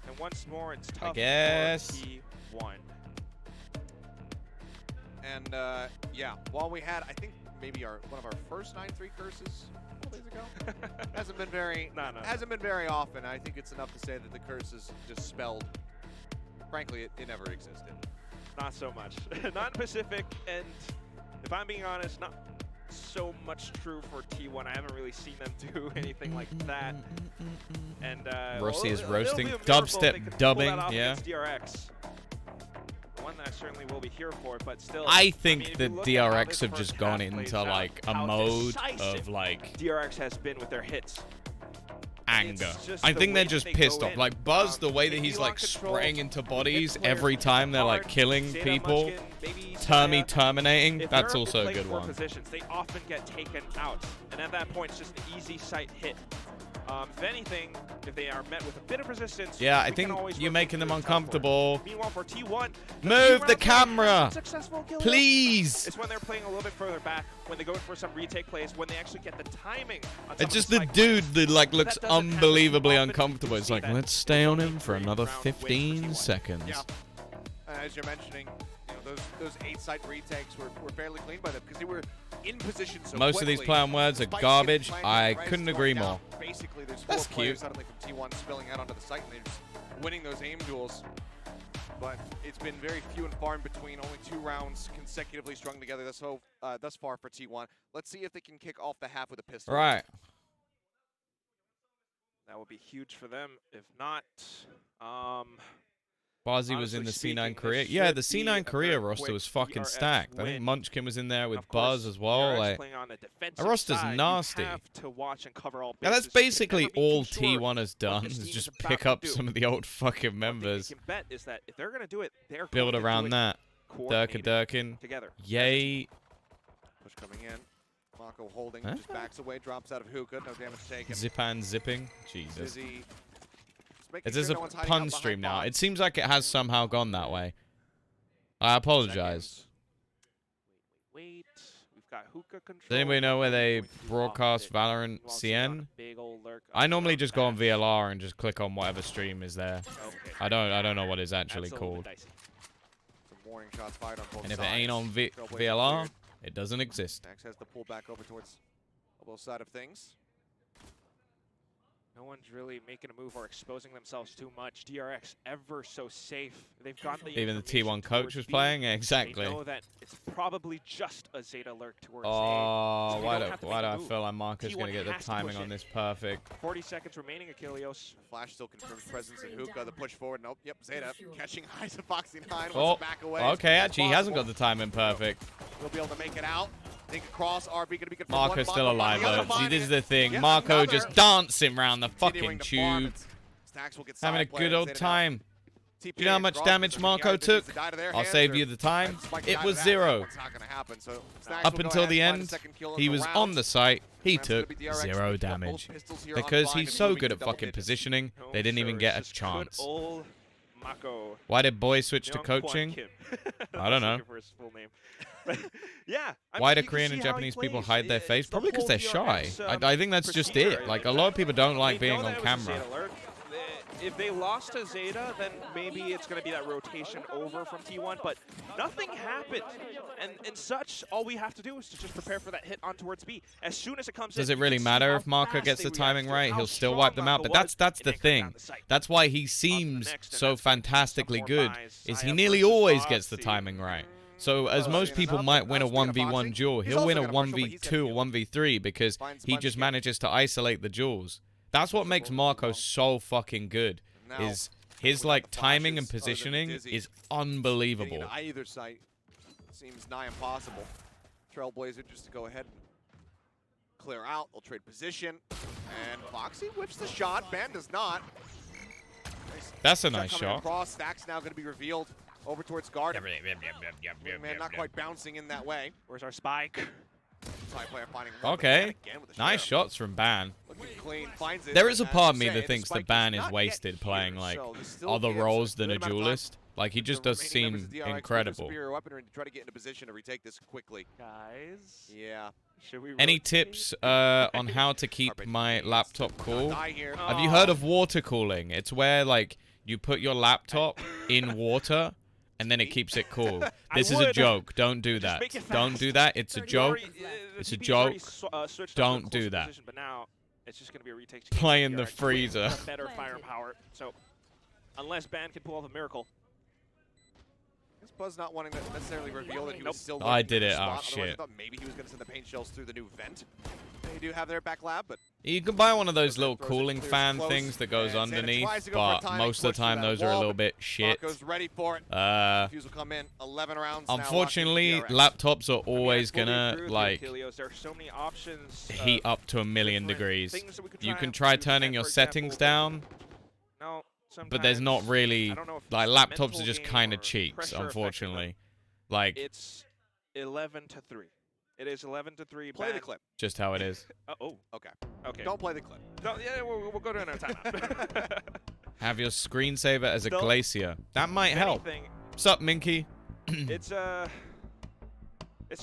and once more it's tough guess. for T1. And yeah, while we had, I think maybe one of our first 9-3 curses a couple days ago, hasn't been very hasn't been very often. I think it's enough to say that the curse is dispelled. Frankly, it never existed. Not so much. Not in Pacific, and if I'm being honest, not so much true for T1. I haven't really seen them do anything like that. And Rossi is it'll roasting. be a miracle if they Dubstep can pull dubbing, that off yeah. against DRX. One that I certainly will be here for, but still. I think if the you look at how DRX this have first just gone half plays into out, like a how mode decisive of like DRX has been with their hits. anger. just I the think way they're that just they pissed go off. in. Like Buzz, the way that If he's you like want control, spraying into hit bodies players every time they're like hard, killing Zeta, people. Munchkin, maybe Termy Zeta. terminating. If That's they're also a playing good for one. positions, they often get taken out, and at that point, it's just an easy sight hit. If anything, if they are met with a bit of resistance, Yeah, I we can think always you're rotate making to them the top uncomfortable. Meanwhile, for T1, Move the camera, please. please. It's when they're playing a little bit further back, when they go in for some retake plays, when they actually get the timing. On some It's of just the spike dude plays. that like But looks that doesn't happen unbelievably often. uncomfortable. You It's see like, that let's stay on him for great another round win for 15 T1. seconds. Yeah. As you're mentioning, you know, those 8-side retakes were fairly clean by them because they were in position so Most of these quickly. play on words are Spikes garbage. getting I planted, couldn't Rez agree going more. down. Basically, there's 4 That's players cute. suddenly from T1 spilling out onto the site, and they're just winning those aim duels. But it's been very few and far in between. Only 2 rounds consecutively strung together thus far for T1. Let's see if they can kick off the half with a pistol. Right. That would be huge for them. If not, Bozzy was in the honestly C9 speaking, Korea. this Yeah, should the be C9 a Korea very roster quick was fucking DRX stacked. I think win. Munchkin was in there with Of course, Buzz as well. DRX Like, playing on the defensive roster's side, nasty. You have to watch and cover all yeah, that's bases. You can basically never be all too sure T1 has done this is team just is about pick to up do. some of the old fucking One thing members, you can bet is that if they're going to do it, they're build going to around do it that. coordinated Durkin. together. Yay. Push coming in. Mako holding, Huh? just backs away, drops out of hookah, no damage taken. Zipan zipping. Jesus. Zizzy just making Is this sure a no one's hiding out pun behind stream now? box. It seems like it has somehow gone that way. I apologize. Seconds. Wait. We've got hookah control. Does anybody know where they Going to off broadcast it. Valorant You also got a CN? big old lurk I up normally around just go on back. VLR and just click on whatever stream is there. Okay. I don't know what it's actually That's a little bit called. dicey. Some warning shots fired on both And if it sides. ain't on Trailblazer VLR, cleared. it doesn't exist. Max has to pull back over towards elbow side of things. No one's really making a move or exposing themselves too much. DRX ever so safe. They've got the Even the information T1 coach towards was B. playing? They Exactly. know that it's probably just a Zeta lurk towards A. Oh, So they why don't do have to why make do a I move. feel like Marco's T1 going to get the has to push timing on it. this perfect? 40 seconds remaining, Achilleos. Flash still confirms presence in hookah. The push forward. Nope. Yep. Zeta catching highs of Foxy 9. Oh, Wants to back away. okay, as actually, he hasn't got possible. the timing perfect. He'll be able to make it out. Think across. RB going to be good for Marco's one. still Mako alive, finding though. other See, find this is it. the thing. Yet Marco another. just dancing around the Continuing fucking to farm. tube. Stacks will get Having a side good player, old Zeta time. TPA Do you know how much across, damage so Marco either needs took? to die to their I'll hands save or you the time. try and spike It die to was that. 0. It's not going to happen. So Stacks Up will go until ahead the and find a end, second kill in he the was round. on the site. He Rams gonna took be DRX. 0 Both damage. pistols here on Because fine he's and so moving good to at double fucking digits. positioning, No, they didn't even sir, get it's a just good chance. old Mako. Why did Boy switch to Young coaching? Kwon Kim. I don't know. Looking for his full name. But, yeah. I Why mean, do you can Korean see and how he Japanese people plays. hide their It's face? the Probably because whole they're shy. DRX, I think that's just procedure. it. Like, a lot of people don't like They know being on that it was a camera. Zeta alert. If they lost to Zeta, then maybe it's going to be that rotation over from T1, but nothing happened. And such, all we have to do is to just prepare for that hit on towards B. As soon as it comes in, Does it you really can see matter how if Marco fast gets they the timing react to it, right? how He'll still strong wipe them out. Mako But was, that's and the then come thing. down the site. That's why he On to the seems next, and so that's gonna be fantastically some more good. buys. Is Zaya he nearly versus always gets the Foxy. timing right. So as Oh, most seeing people enough, might but win a speaking of 1v1 Foxy, duel, he's he'll also win a gonna push him, but he's 1v2 or gonna 1v3 because Finds he just Munchkin. manages to isolate the duels. That's what makes Marco so fucking good. Now, Is his without like the timing and flashes, other than positioning Dizzy, is getting unbelievable. into either site seems nigh impossible. Trailblazer just to go ahead and clear out. They'll trade position. And Foxy whips the shot. Ban does not. That's a nice coming shot. Across. Stack's now going to be revealed over towards Garden. Man, not quite bouncing in that way. Where's our spike? Side player finding one, but Okay. Ban again with a Nice share. shots from Ban. Looking clean, finds it. There is a and part of as me you that say, thinks the that spike Ban does is not wasted get playing here, like so this still other gives roles a than good a amount of time duelist. Like he just the does remaining members seem of DRX with their incredible. superior weaponry to try to get in a position to retake this quickly. Guys, Yeah. should we Any rotate? tips on how to keep my laptop cool? Die here. Have you heard of water cooling? It's where like you put your laptop in water and then it keeps it cool. I This is a would. joke. Don't do Just that. make it Don't fast. do that. It's a joke. It's a joke. Don't do that. But now it's just going to be a retake. Playing the freezer. Better firepower. So unless Ban can pull off a miracle. This Buzz not wanting to necessarily reveal that he was still I looking did for it. a spot. Oh, Otherwise, I shit. thought maybe he was going to send the paint shells through the new vent. They do have their back lab, but You can buy one of those little throws it cooling clear, fan close, things that goes and Xander underneath, tries to go for a but timing most of the push through time that those are a wall, little but bit shit. Marco's ready for it. Fuse will come in. 11 rounds. Unfortunately, now locked in laptops are always I fully gonna agree with you, like Helios. There are so many options. heat up to a million different degrees. things that we could You try can and try do. turning And your for settings example, down, No, but there's not sometimes- really I don't know if like it's a laptops mental are just game kind or of cheeks, pressure effect, unfortunately. but Like It's 11-3. It is 11-3. Play the Ban. clip. just how it is. Oh, Okay. okay. Don't play the clip. Yeah, we'll go to another timeout. Have your screensaver as a No. glacier. That might If help. anything, Sup, Minky? it's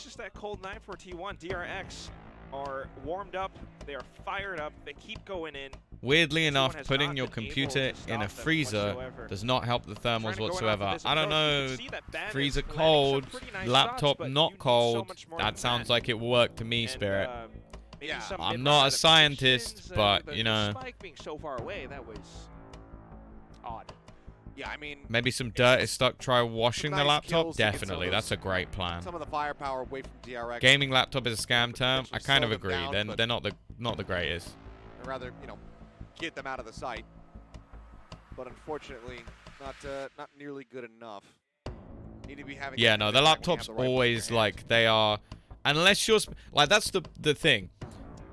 just that cold night for T1. DRX are warmed up. They are fired up. They keep going in. Weirdly T1 enough, has putting not your been able computer to in stop a them freezer whatsoever. does not help the Trying thermals to go in off of whatsoever. this I don't approach, you know. can see that Ban is Freezer landing some cold, pretty nice laptop shots, but you not need so cold. much more That than sounds that. like it worked to me, And, Spirit. maybe Yeah. some I'm mid-round not a adaptations, scientist, but, the you know. spike being so far away, that was odd. Yeah, I mean, Maybe some dirt is stuck. Try washing the nice laptop. kills to get some of Definitely, those- that's a great plan. some of the firepower away from DRX. Gaming laptop is a scam term. I Potentially kind of slow them agree. down, but- They're not the greatest. I'd rather, get them out of the sight. But unfortunately, not nearly good enough. Need to be having. Yeah, that no, kind the of time when you have laptops the right one in your always hand. like they are, unless you're like that's the thing.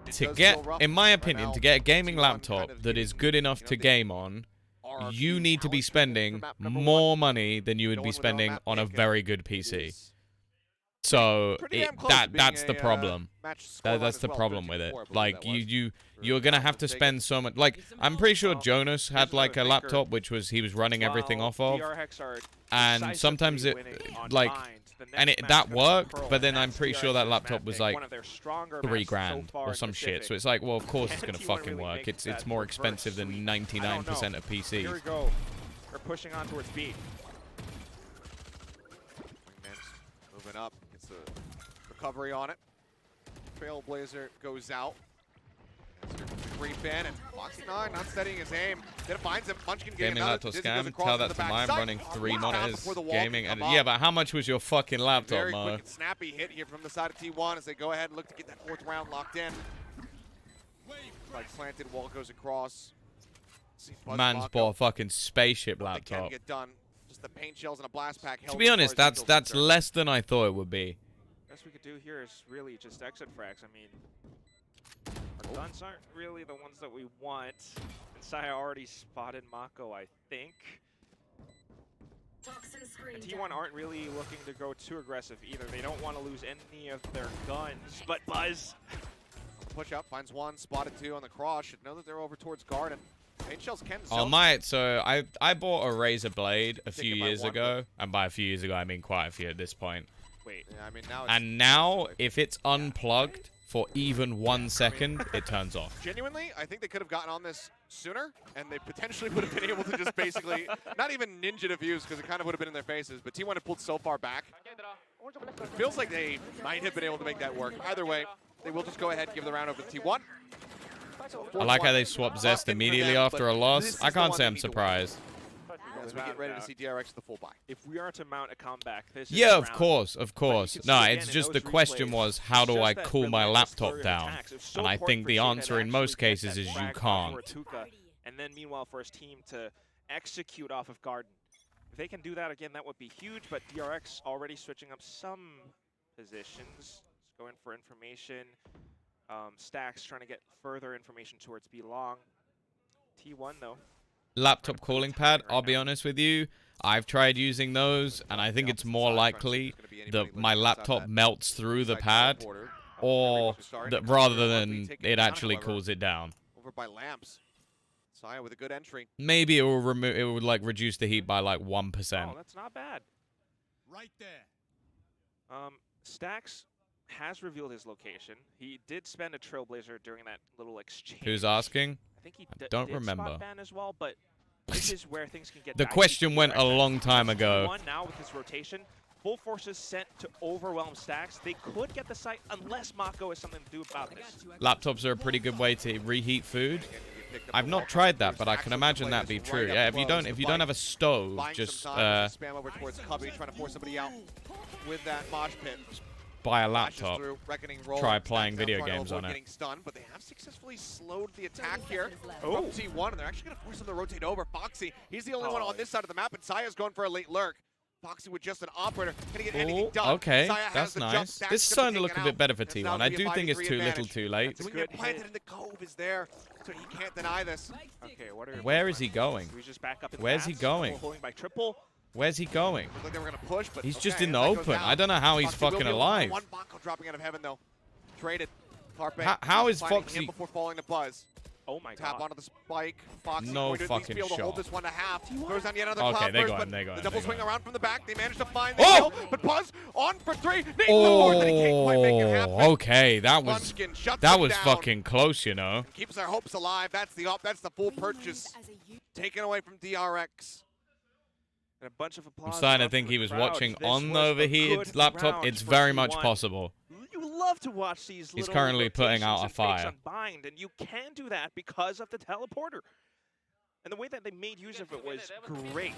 It To does get, feel rough in my right opinion, now. to get a gaming T1 laptop kind of that is getting, good enough to the game on, RRQ you need to be challenge spending for map number one. more money than you would Going be with it on spending map on a pick, and very good it PC. is So pretty damn close to that's being the a, problem. match scoreline That's as the well, problem with 13-4, I it. believe Like that was. you're gonna have to spend so much. Like I'm pretty sure Jonas had Here's like a another thinker. laptop which was he was running everything While off of, DRX are and decisively sometimes it winning on like. Mind, the And next it match that is gonna be worked, Pearl, but then and I'm that's pretty sure that DRX's laptop map was pick, like one of their stronger $3 maps so grand far or in some the shit. Pacific. So it's like, well, of course it's Can gonna T1 fucking really work. make It's that more reverse expensive than sweep? 99% of Here we PCs. go. We're pushing on towards B. Wingman's moving up. Gets a recovery on it. Trailblazer goes out. Creep in and Foxy9 not steadying his aim. Then finds him. Munchkin getting Gaming another. laptop Dizzy goes scam. across Tell to that the to back mine side. running 3 Down monitors before the wall gaming. can And come yeah, up. but how much was your fucking laptop, Very Mo? quick and snappy hit here from the side of T1 as they go ahead and look to get that 4th round locked in. Like planted, wall goes across. See Buzz Man's Marco. bought a fucking spaceship What they can laptop. get done. Just the paint shells and a blast pack. To held be as far honest, as that's Eagle's concerned. less than I thought it would be. Best we could do here is really just exit frags. I mean, our guns aren't really the ones that we want. And Saya already spotted Mako, I think. And T1 aren't really looking to go too aggressive either. They don't want to lose any of their guns. But Buzz, Push up, finds one, spotted 2 on the cross. Should know that they're over towards Garden. Paint shells can Oh zone. my! So I bought a Razor Blade a Take few it by years one, ago, and by a few years ago I mean quite a few at this point. wait. Yeah, I mean now it's And now, if it's unplugged for even 1 second, it turns off. genuinely, I think they could have gotten on this sooner, and they potentially would have been able to just basically, not even ninja defuse, because it kind of would have been in their faces, but T1 had pulled so far back. It feels like they might have been able to make that work. Either way, they will just go ahead and give the round over to T1. I like how they swap Zest immediately after a loss. I can't say I'm surprised. As we get ready to see DRX the full buy. If we are to mount a comeback, this is Yeah, the of round. course, of But you course. can No, see it's again in just the those question replays, was, how do just I that cool my relentless laptop flurry of down? attacks. It was so And I important think for the Shield answer to in most actually get cases that is you frag can't. for Tuka, and then meanwhile for his team to execute off of Garden. If they can do that again, that would be huge, but DRX already switching up some positions. Just going for information. Stacks trying to get further information towards B long. T1 though. Laptop cooling pad, I'll be honest with you. I've tried using those, and I think it's more likely that my laptop melts through the pad, or that rather than it actually cools it down. Over by Lamps. Saya with a good entry. Maybe it will remove. It would like reduce the heat by like 1%. Oh, that's not bad. Right there. Stacks has revealed his location. He did spend a Trailblazer during that little exchange. Who's asking? I think he don't did remember. spot ban as well, but this is where things can get The dicey question for went a DRX. long time ago. T1 now with his rotation, full forces sent to overwhelm stacks. They could get the site unless Mako has something to do about this. Laptops are a pretty good way to reheat food. I've not tried that, but I can imagine that be true. Yeah, if you don't have a stove, just spam over towards Cubby, trying to force somebody out with that mosh pit. buy a Flashes laptop. through, Reckoning roll, Try playing stacks video out front, games on it. getting stunned, but they have successfully slowed the attack here Oh. from T1, and they're actually going to force him to rotate over. Foxy, he's the only one on this side of the map, and Saya's going for a late lurk. Foxy with just an operator. Can he get anything Oh, done? okay, Saya has that's the jump, nice. Stack's This is gonna starting to be look a taken bit out. better for It's now T1. I gonna be a do think it's 5-3 too little advantage. too late. The wingman planted in the cove is there, so he can't deny this. Okay, what are Where is he going? we just back up in the Where's he bats? going? Holding by triple. Where's he going? Looked like they were going to push, but He's okay, just in as the that goes open. down, I don't know how he's Foxy will fucking be able to alive. One Bako dropping out of heaven, though. Traded. Carpe. How is finding Foxy- him before falling to Buzz. Oh my Tap god. onto the spike. Foxy No going to at least fucking be able to hold shot. this one to half. Throws down yet another Okay, cloud they burst, got but him, they got the him, double they swing got him. around from the back. They managed to find the Oh! kill, but Buzz on for 3. Needs the board, but he can't quite make it happen. Okay, that was Munchkin shuts that him was down. fucking close, you know. Keeps our hopes alive. That's the full purchase taken away from DRX. And a bunch of applause. I'm starting to up think from he the was crowd. watching This on the was a overheated good laptop. round It's for very much T1. possible. You love to watch these He's little currently putting out a rotations and fakes fire. on bind, and you can do that because of the teleporter. And the way that they made use of it was great.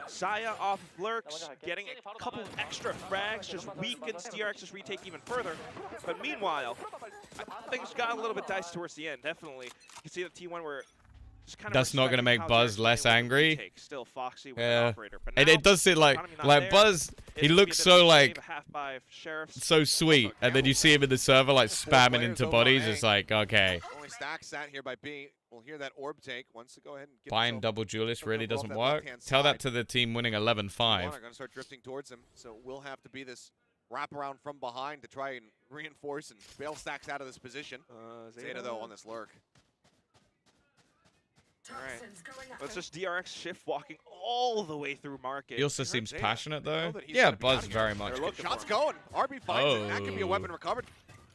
Saya off of lurks, getting a couple extra frags, just weakens DRX's retake even further. But meanwhile, things got a little bit dicey towards the end, definitely. You can see that T1 were just kind of That's not gonna respecting make how Buzz DRX less played with the angry. retake. Still Foxy with Yeah. the operator. But And now, it does seem like economy not there. Buzz. It's He gonna be looks a so bit of a like save, a half by Sheriffs. so sweet, and then you see him in the server like spamming into players over on bodies. A. It's like okay, Only Stack sat here by B. We'll hear that orb take. Wants to go ahead and get buying himself double duelist really Go off doesn't that work. left-hand Tell that side. to the team winning T1 11-5. are going to start drifting towards him, so we'll have to be this wraparound from behind to try and reinforce and bail Stacks out of this position. Zeta, though, on this lurk. Alright. Let's just DRX shift walking all the way through market. He also seems Zeta. passionate Know though. that he's Yeah, gonna be Buzz out here. very much. They're looking Shots for him. going. RB finds it. That could be a Oh. weapon recovered.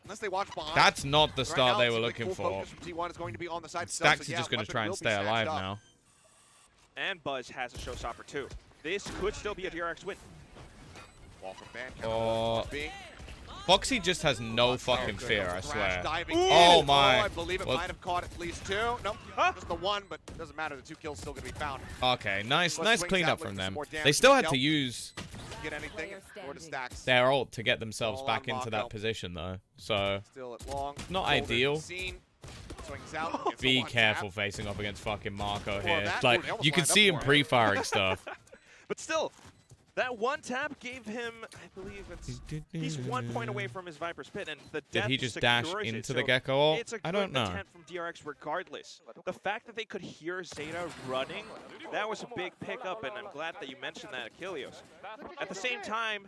Unless they watch behind. That's not the Right start now, they it were seems like looking full for. focus from T1 is going to be on the side itself, Stacks so is yeah, just going to weapon try and will be stay snatched alive up. now. And Buzz has a showstopper too. This could still be a DRX win. Wall from Ban. Oh. B. Foxy just has no fucking Good. fear, That I was a thrash swear. diving Oh in. my. I believe it Well- might have caught at least 2. Nope, Huh? just the 1, but it doesn't matter. The 2 kills still going to be found. Okay, nice Let's swing cleanup that with from some them. more damage They still to had to Delp. use Get anything or to Stacks. their ult to get themselves All back on into Mako. that position though. So Still at long. Not Shoulder ideal. Seen. Swings out. gets the be one careful tap. facing off against fucking Marco Well, here. that- Like ooh, they almost you can lined up see him for it. pre-firing stuff. But still, that one tap gave him, I believe he's 1 point away from his Viper's Pit, and the Did death he just dash secures it, into the so Gecko ult? It's a I good don't know. attempt from DRX regardless. The fact that they could hear Zeta running, that was a big pickup, and I'm glad that you mentioned that, Achilles. At the same time,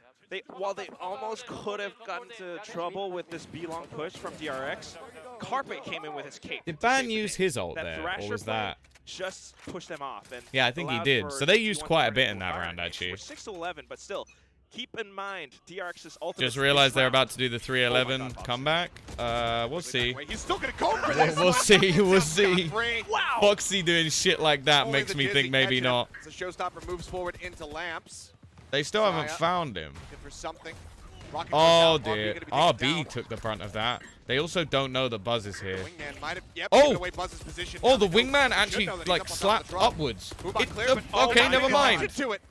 while they almost could have gotten into trouble with this B-long push from DRX, Carpe came in with his cape. Did to Ban save the use day. his ult That there, or Thrasher was play that? just pushed them off? And Yeah, I think he allowed did. for So they T1 used to quite a turn bit into in a that fire round, race. actually. We're 6-11, but still, keep in mind DRX's ultimate. Just realized they're about to do the 3-11 comeback. We'll see. Wait, he's still going to go for this. We'll see. We'll Just got see. free. Wow! Foxy doing shit like that Only makes the me Dizzy think maybe catching not. him. So Showstopper moves forward into Lamps. They still haven't Saya. found him. Looking for something. Rocket Oh goes down. dear. RB gonna be taken RB down. took the brunt of that. They also don't know that Buzz is here. Wingman might have, yep, Oh! given away Buzz's position. Oh, Now the they know- wingman should actually know that he's like up on top of slapped the drop. upwards. Move on It- clear, but oh okay, my never God, mind. to it.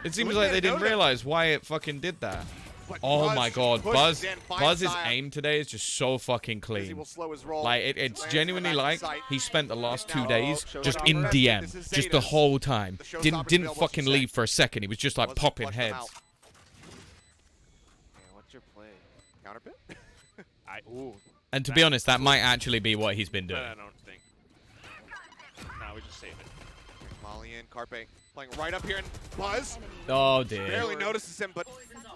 It seems Wingman like they knows didn't it. realize why it fucking did that. But Oh Buzz my god, pushes Buzz in, finds Buzz's Saya. aim today is just so fucking Dizzy clean. will slow his roll. Like it's Lands in the genuinely back of like sight. he spent the last 2 Now, days Showstopper. just in This DM, is just the Zeta's. whole time. The Showstopper's Didn't available, fucking what's your leave for a second. He was just like Let's popping flush them heads. out. Yeah, what's your play? Counter pit? Ooh. And to be honest, that might actually be what he's been But doing. I don't think. No, we just save it. Molly in, Carpe playing right up here, and Buzz Oh dear. barely notices him, but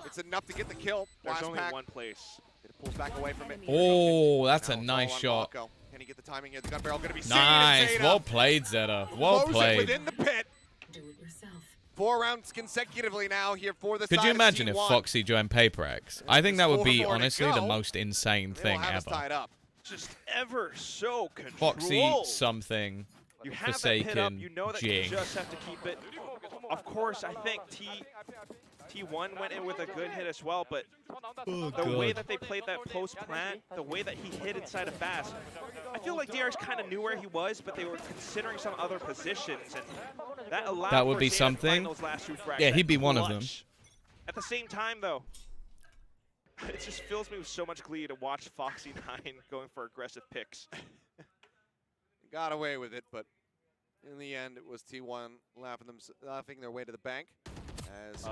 it's enough to get the kill. There's Blast only pack. one place. It pulls back away from it. Oh, that's Now a it's nice all on shot. Mako. Can he get the timing here? The gun barrel going to be seen. Nice. Zeta Well played, Zeta. Well close it played. within the pit. 4 rounds consecutively now here for the Could side you of imagine if T1. Foxy joined PaperX? I think that would be There's 4 more to honestly the go. most insane They will thing have us ever. tied up. Just ever so controlled. Foxy something. You have that pit up, Forsaken you know that you Jing. just have to keep it. Of course, I think T1 went in with a good hit as well, but the way that they played that post plant, the way that he hit inside of fast, I feel like DRX kind of knew where he was, but they were considering some other positions, and that allowed That would for be Zeta to something. find those last two frags. Yeah, that he'd be one of them. clutch. At the same time, though, it just fills me with so much glee to watch Foxy9 going for aggressive picks. Got away with it, but in the end, it was T1 laughing their way to the bank. As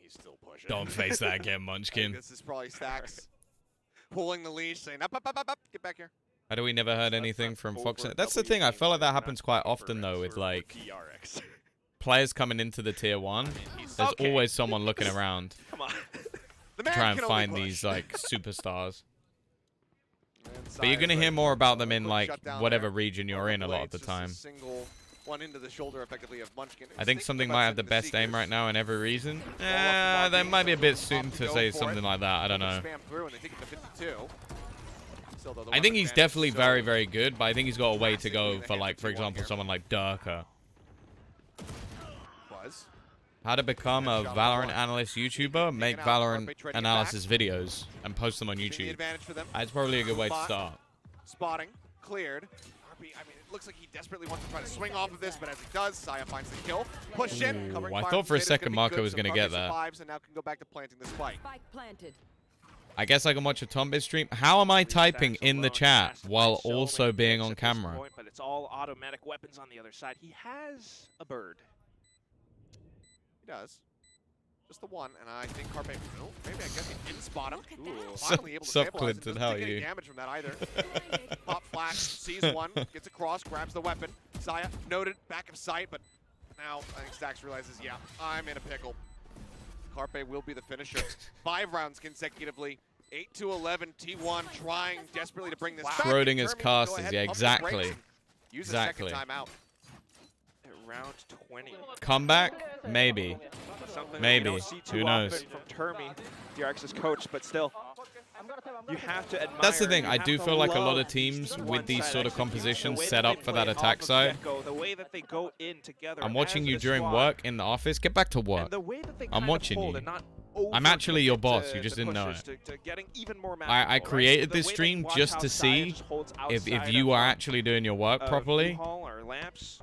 he's still pushing. Don't face that again, I think Munchkin. this is probably Stacks pulling the leash, saying, up, get back here. How do we never heard anything from Fox? That's the thing. I feel like that happens quite often, though, with, like, DRX. players coming into the tier 1. There's always someone looking around Come on. The to man try and can only find push. these, like, superstars. And But you're going to Sire's hear more about them in, quick like, shutdown whatever there. region you're in a lot of the Just a time. single one into the shoulder, effectively, of Munchkin. I think something might have the best aim right now in every region. That might be a bit soon to say something like that. I don't know. Spam through and they take it to 52. Still, though, the I think he's advantage, definitely so very, very good, but I think he's got a way to go massively for, in the like, hands for of T1 example, here. someone like Durka. Buzz. How to become a Valorant analyst YouTuber? Make Valorant analysis videos and post them on The YouTube. advantage for them. That's probably a good way to start. Spotting, cleared. RP, I mean, it looks like he desperately wants to try to swing off of this, but as he does, Saya finds the kill. Push in, Ooh, covering I fire thought from for a Zeta's second be Marco good, was so gonna Carpe get that. survives and now can go back to planting the spike. Spike planted. I guess I can watch a Tombizz stream. How am I typing in the chat while also being on camera? But it's all automatic weapons on the other side. He has a bird. He does. Just the one, and I think Carpe, no, maybe I guess he didn't spot him. Look at that. Finally able to Sup, stabilize it. Clinton, Doesn't how take are any you? damage from that either. Pop flash, sees one, gets across, grabs the weapon. Saya noted, back of sight, but now I think Stacks realizes, yeah, I'm in a pickle. Carpe will be the finisher. 5 rounds consecutively. 8-11, T1 trying desperately to bring this back. Schrodinger's Determined to go casters, ahead, yeah, pump the brakes, exactly. and Use Exactly. a second timeout. At round 20. Comeback? Maybe. Something Maybe. that you don't see too Who knows? often from Termi, DRX's coach, but still, you have to admire. That's the thing, you I have do to feel like a lot love of teams T1's with these side sort of execution, compositions the way set that up they for play that off attack of the side. get-go, the way that they go in together. I'm watching as you a during squad, work in the office. Get back to work. and the way that they I'm kind of watching hold you. and not I'm actually your overcommit boss, to you just the didn't know pushes, to getting even more I magical, right? created The this way that stream you watch just how to Saya see just holds if outside you of, are actually doing your work properly. U-Haul or lamps.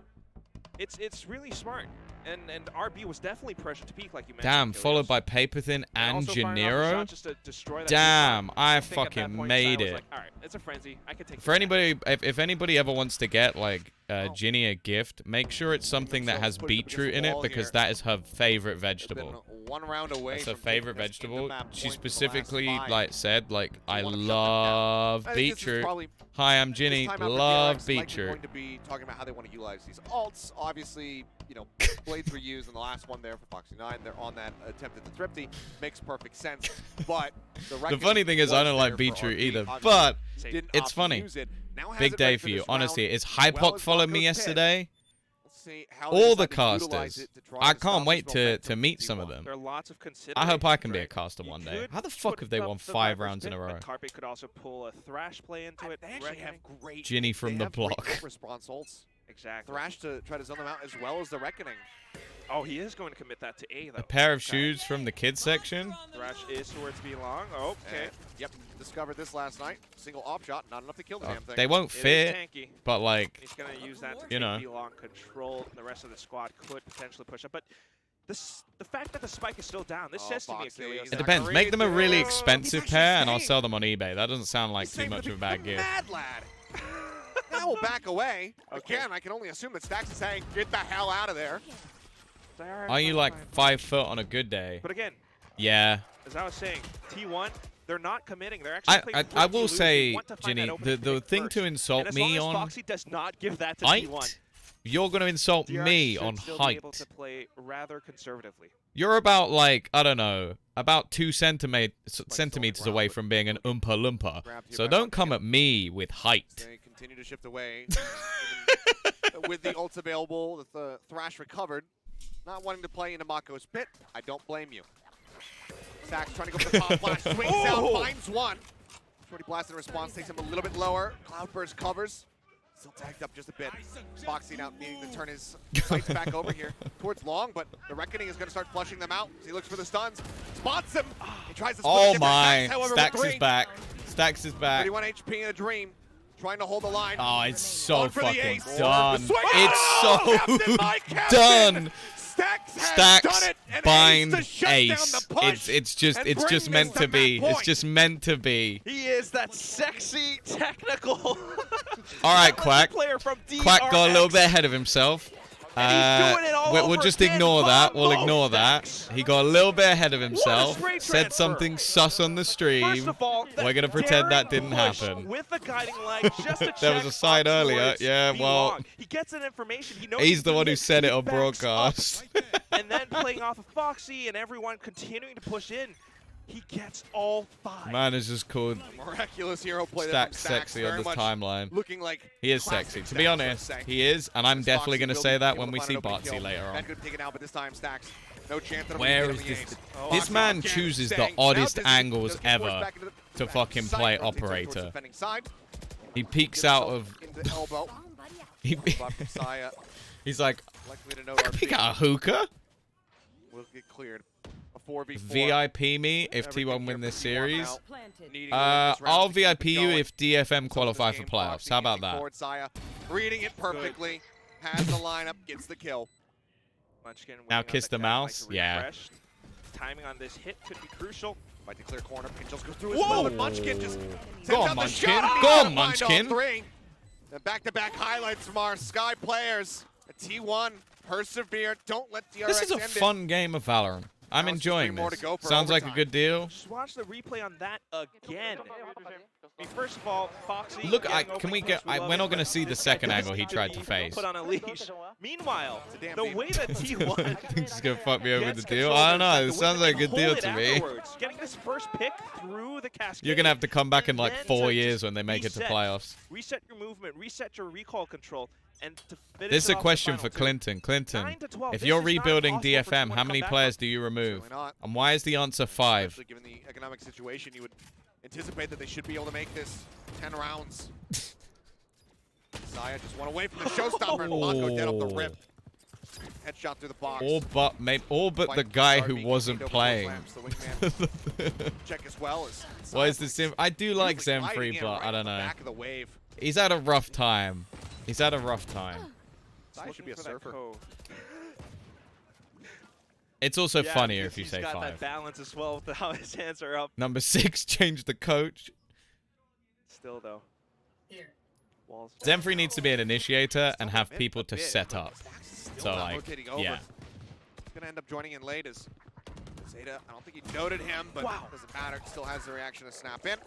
It's really smart. And RB was definitely pressured to peak, like you mentioned. Damn, Ilias. followed by Paperthin and also firing off a Janiro. shot just to destroy that Damn, U-Haul. I think at that fucking point, made Saya was it. like, all right, it's a frenzy. I can take For this anybody, if anybody ever wants to get like Ginny a gift, make sure it's something that has Put it against beetroot the in it wall because here. that is her favorite Been vegetable. 1 round away That's her from favorite taking us into vegetable. map She point for the last specifically 5. like said like I wanna shut them love I think this is beetroot. probably Hi, I'm this Ginny. time out for Love DRX likely beetroot. going to be talking about how they want to utilize these alts. Obviously, you know, blades were used in the last one there for Foxy9. They're on that attempt at the Thrifty. Makes perfect sense. But The funny thing is I don't like beetroot either, but didn't it's opt to funny. use it. Now has big it day ready for you. this Honestly, round, is as Hypoc well as followed me Marco's pit. yesterday? Let's see how they All the decide to utilize casters. it to try I to can't stop wait this to momentum meet from some of T1. them. There are lots of considerations. I hope I can be a right? caster You one day. could How the fuck put have they up won the 5 reverse rounds in a pit, row? but Carpe could also pull a Thrash play into it. They actually have Reckoning. great Ginny from they the have great block. quick response ults. Exactly. Thrash to try to zone them out as well as the Reckoning. Oh, he is going to commit that to A, though. A pair of Okay. shoes from the kids section. Thrash is towards B long. Okay. And, yep, discovered this last night. Single off shot, not enough to kill the damn thing. They won't It is fit, tanky. but like He's going to use that to You know. take B long control. The rest of the squad could potentially push up. But the fact that the spike is still down, this Oh, says to me, Foxy, Achilles, he's it not depends. Make them a really He's expensive actually pair, and I'll saying- sell them on eBay. That doesn't sound like He's too saying much the of a bad gift. Mad lad. Now we'll back away. Okay. Again, I can only assume that Stacks is saying, get the hell out of there. Are you like 5 foot on a good day? But again, Yeah. as I was saying, T1, they're not committing. They're actually playing I risky will loose. They say, want to find Ginny, that opening the pick thing first. to And insult as me long as on Foxy does not give that to height, T1, you're gonna insult DRX me should on still be able height. to play rather conservatively. You're about like, I don't know, about 2 centimeters Solid away ground, from being an Oompa Loompa. Grabbed here So by don't Monkey. come at me with height. They continue to shift away. With the ults available, with the Thrash recovered. Not wanting to play into Mako's pit. I don't blame you. Stacks trying to go for the pop flash. Swings out, Oh! finds one. Shorty Blast in response takes him a little bit lower. Cloudburst covers. Still tagged up just a bit. Foxy now needing to turn his sights back over here towards Long, but the Reckoning is going to start flushing them out. He looks for the stuns, spots him. He tries to split Oh it my! Stacks, however, Stacks with is three. back. Stacks is back. 31 HP in a dream, trying to hold the line. Oh, it's so Going for the fucking ace. done. Swing It's oh, Captain, so my Captain. done. Stacks has Stacks done it, and bind ace to shut down ace. the push It's and just bring meant this to be. match It's point. just meant to be. He is that sexy, technical. All right, Quack. Player from DRX. Quack got a little bit ahead of himself. And he's doing it all We'll over just again. ignore that. We'll Combo ignore that. stacks. He got a little bit ahead of himself. spray Said transfer. something sus on the First stream. of all, We're gonna pretend that didn't push happen. With the guiding leg, just to There was check a side up earlier. towards Yeah, well, V-Long. He gets that information. He knows he's the one who doing said it He on backs broadcast. up. And then playing off of Foxy and everyone continuing to push in, he gets all 5. Man is just called Miraculous hero play. Stacks sexy on this timeline. Looking like He is classic sexy. To Stacks, be I honest, would say. he is, and I'm As definitely Foxy going to will say be that able when to we find see an open Botsy kill. later That on. could have taken out, but this time Stacks. No chance that Where he'll is be this? getting the ace. Oh, This man Again, chooses the Stang. oddest Now Dizzy angles just gets forced ever back into the to back fucking side, play rotates towards the operator. defending side. He peeks Gets out himself of. into the elbow. He, Buff Saya, he's like, likely to know I could pick RP out a hookah. will get cleared. A 4v4. VIP me if Everything T1 here win for this T1 series. now. Needing to win this round I'll to keep it VIP you going. if DFM So qualify this for game, playoffs. Foxy How about inching that? forward, Saya, reading it perfectly. Has the lineup, gets the kill. Munchkin Now waiting on kiss the guy, mouse? like to Yeah. refresh. Timing on this hit could be crucial. Might declare corner. Pinchels goes through as Whoa! well, but Munchkin just Go sends on, out the Munchkin. shot, and he Go can't on, find all Munchkin. 3. And back-to-back highlights from our Sky players. A T1, persevere, don't let DRX This is a end it. fun game of Valorant. I'm Now it's just enjoying 3 more this. to go for Sounds like a overtime. good deal. Just watch the replay on that again. I mean, first of all, Foxy. Look, getting can open we close, get? love We're it, not going to but see the this guy second does angle he need to tried to be face. Put on a leash. Meanwhile, It's a damn the beat. way that T1 Think he's gonna fuck me over gets the deal? control I of don't know. the It way sounds that like a they good deal hold it to me. afterwards, getting his first pick through the cascade. You're gonna have to come back in like and then 4 to years just when they make it to reset. playoffs. Reset your movement, reset your recall control, and to finish This is it a off the question final for two. Clinton. Clinton, 9 to 12. if This you're is not rebuilding impossible for DFM, T1 how to many come back players from. do you remove? Certainly not. And why is the answer 5? Especially given the economic situation, you would anticipate that they should be able to make this 10 rounds. Saya just one away from the showstopper, and Blanco dead off the rip. Headshot through the box. All but the Fight guy RB who cleaned wasn't over those playing. lamps. The wingman check as well as Why is this? I do like usually gliding Zen3, in but right I on don't the know. Back of the wave. He's had a rough time. He's had a rough time. Saya should be a Looking for that surfer. code. It's also Yeah, funnier because if you he's say got 5. that balance as well with how his hands are up. Number 6, change the coach. Still though. Walls. Zen3 needs to be an initiator and have Still people a to bit, set but up. Stacks is still So not like, rotating over. yeah. He's gonna end up joining in late as Zeta. I don't think he noted him, but Wow. doesn't matter. Still has the reaction to snap in.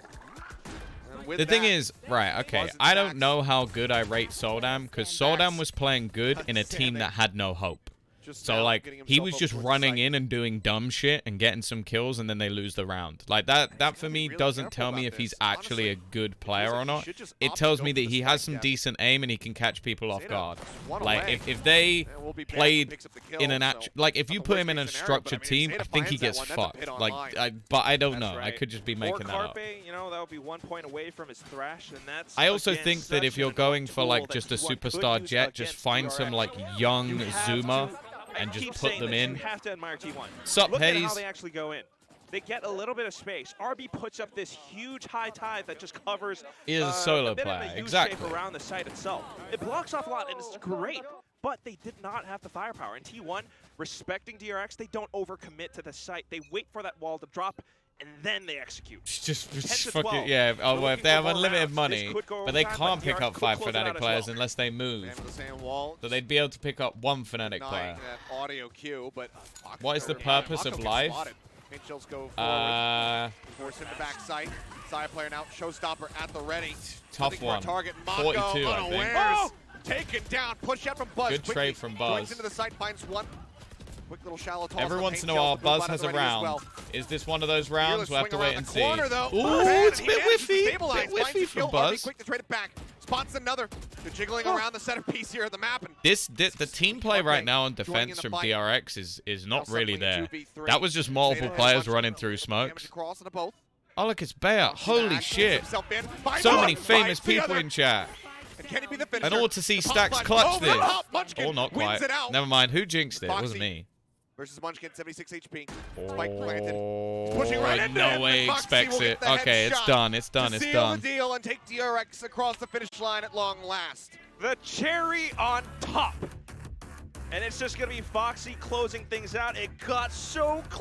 And with The thing that, is, right, okay, wasn't I don't Stacks. know how good I rate Soldam, because Soldam was playing good in a team that had no hope. just So, now like, getting he himself was up just towards the running site. in and doing dumb shit and getting some kills, and then they lose the round. Like, that for gotta be me really doesn't careful tell me about if he's this. actually a Honestly, good player like or he not. should just It opt to tells go me for that the he has spike some gap. decent aim and he can catch people off Zeta, guard. one Like, away. if they And will be banned if he played picks up the kill, in an so actual, like, if you not the put him in a worst-case scenario, but structured I mean, team, Zeta I think he finds that gets one, that's a fucked. bit Like, online. but I don't That's know. I right. could just be Or making that up. Carpe, you know, that would be 1 point away from his thrash, and that's. I also again, think that if such you're an going for tool like that just a T1 could superstar use jet, just against find some DRX. like You young have Zoomer to- and I just keep put saying them this, in. You have to admire T1. Sup, Look at how Hayes? they actually go in. They get a little bit of space. RB puts up this huge high tide that just covers He is a solo bit player, of a U exactly. shape around the site itself. It blocks off a lot, and it's great. But they did not have the firepower. And T1, respecting DRX, they don't overcommit to the site. They wait for that wall to drop, and then they execute. Just 10 to fuck it, 12. yeah. We're Oh, well, if looking they for have more unlimited rounds. money, This could go but they overtime, can't but pick DRX up could 5 close it out Fnatic as players well. unless they move. Man with the sand wall. So they'd be able to pick up 1 Fnatic denying player. that audio cue, but What is the Mako purpose gets of life? spotted. Pinchels go forward. Force him to back sight. Side player now, showstopper at the ready. Tough Looking for a one. target. Mako 42, I think. unawares. Taken down. Push out from Buzz. Good Quickly trade from joins Buzz. into the site, finds one. Quick little shallow toss. Every from once in a Pinchels. while, The Buzz boot has a at the ready as round. well. Is this one of those rounds? Fearless We'll have to swing wait around and the see. corner, though. Ooh, Man, it's a he bit manages to whiffy. stabilize. Bit Finds the whiffy kill. from RB Buzz. quick to trade it back. Spots another. They're jiggling around the centerpiece here of the map. And The team play right now on Joining in defense the from fight. DRX is not Now really suddenly there. 2v3. That was just multiple Zeta players has a bunch running of through damage smokes. across into both. Oh, look, it's Bear. Holy Back, shit. himself in, finds So one, many famous finds the people other. in chat. And can he be the finisher? And all to see The pop Stacks line clutch over the this. top. Munchkin Or not wins quite. it out. Never mind. Who jinxed it? It Foxy wasn't me. Versus Munchkin, 76 HP. Spike planted. Oh, Pushing right into him, no way and Foxy expects will get it. the Okay, it's headshot done. It's done. to It's seal done. the deal and take DRX across the finish line at long last. The cherry on top. And it's just going to be Foxy closing things out. It got so close.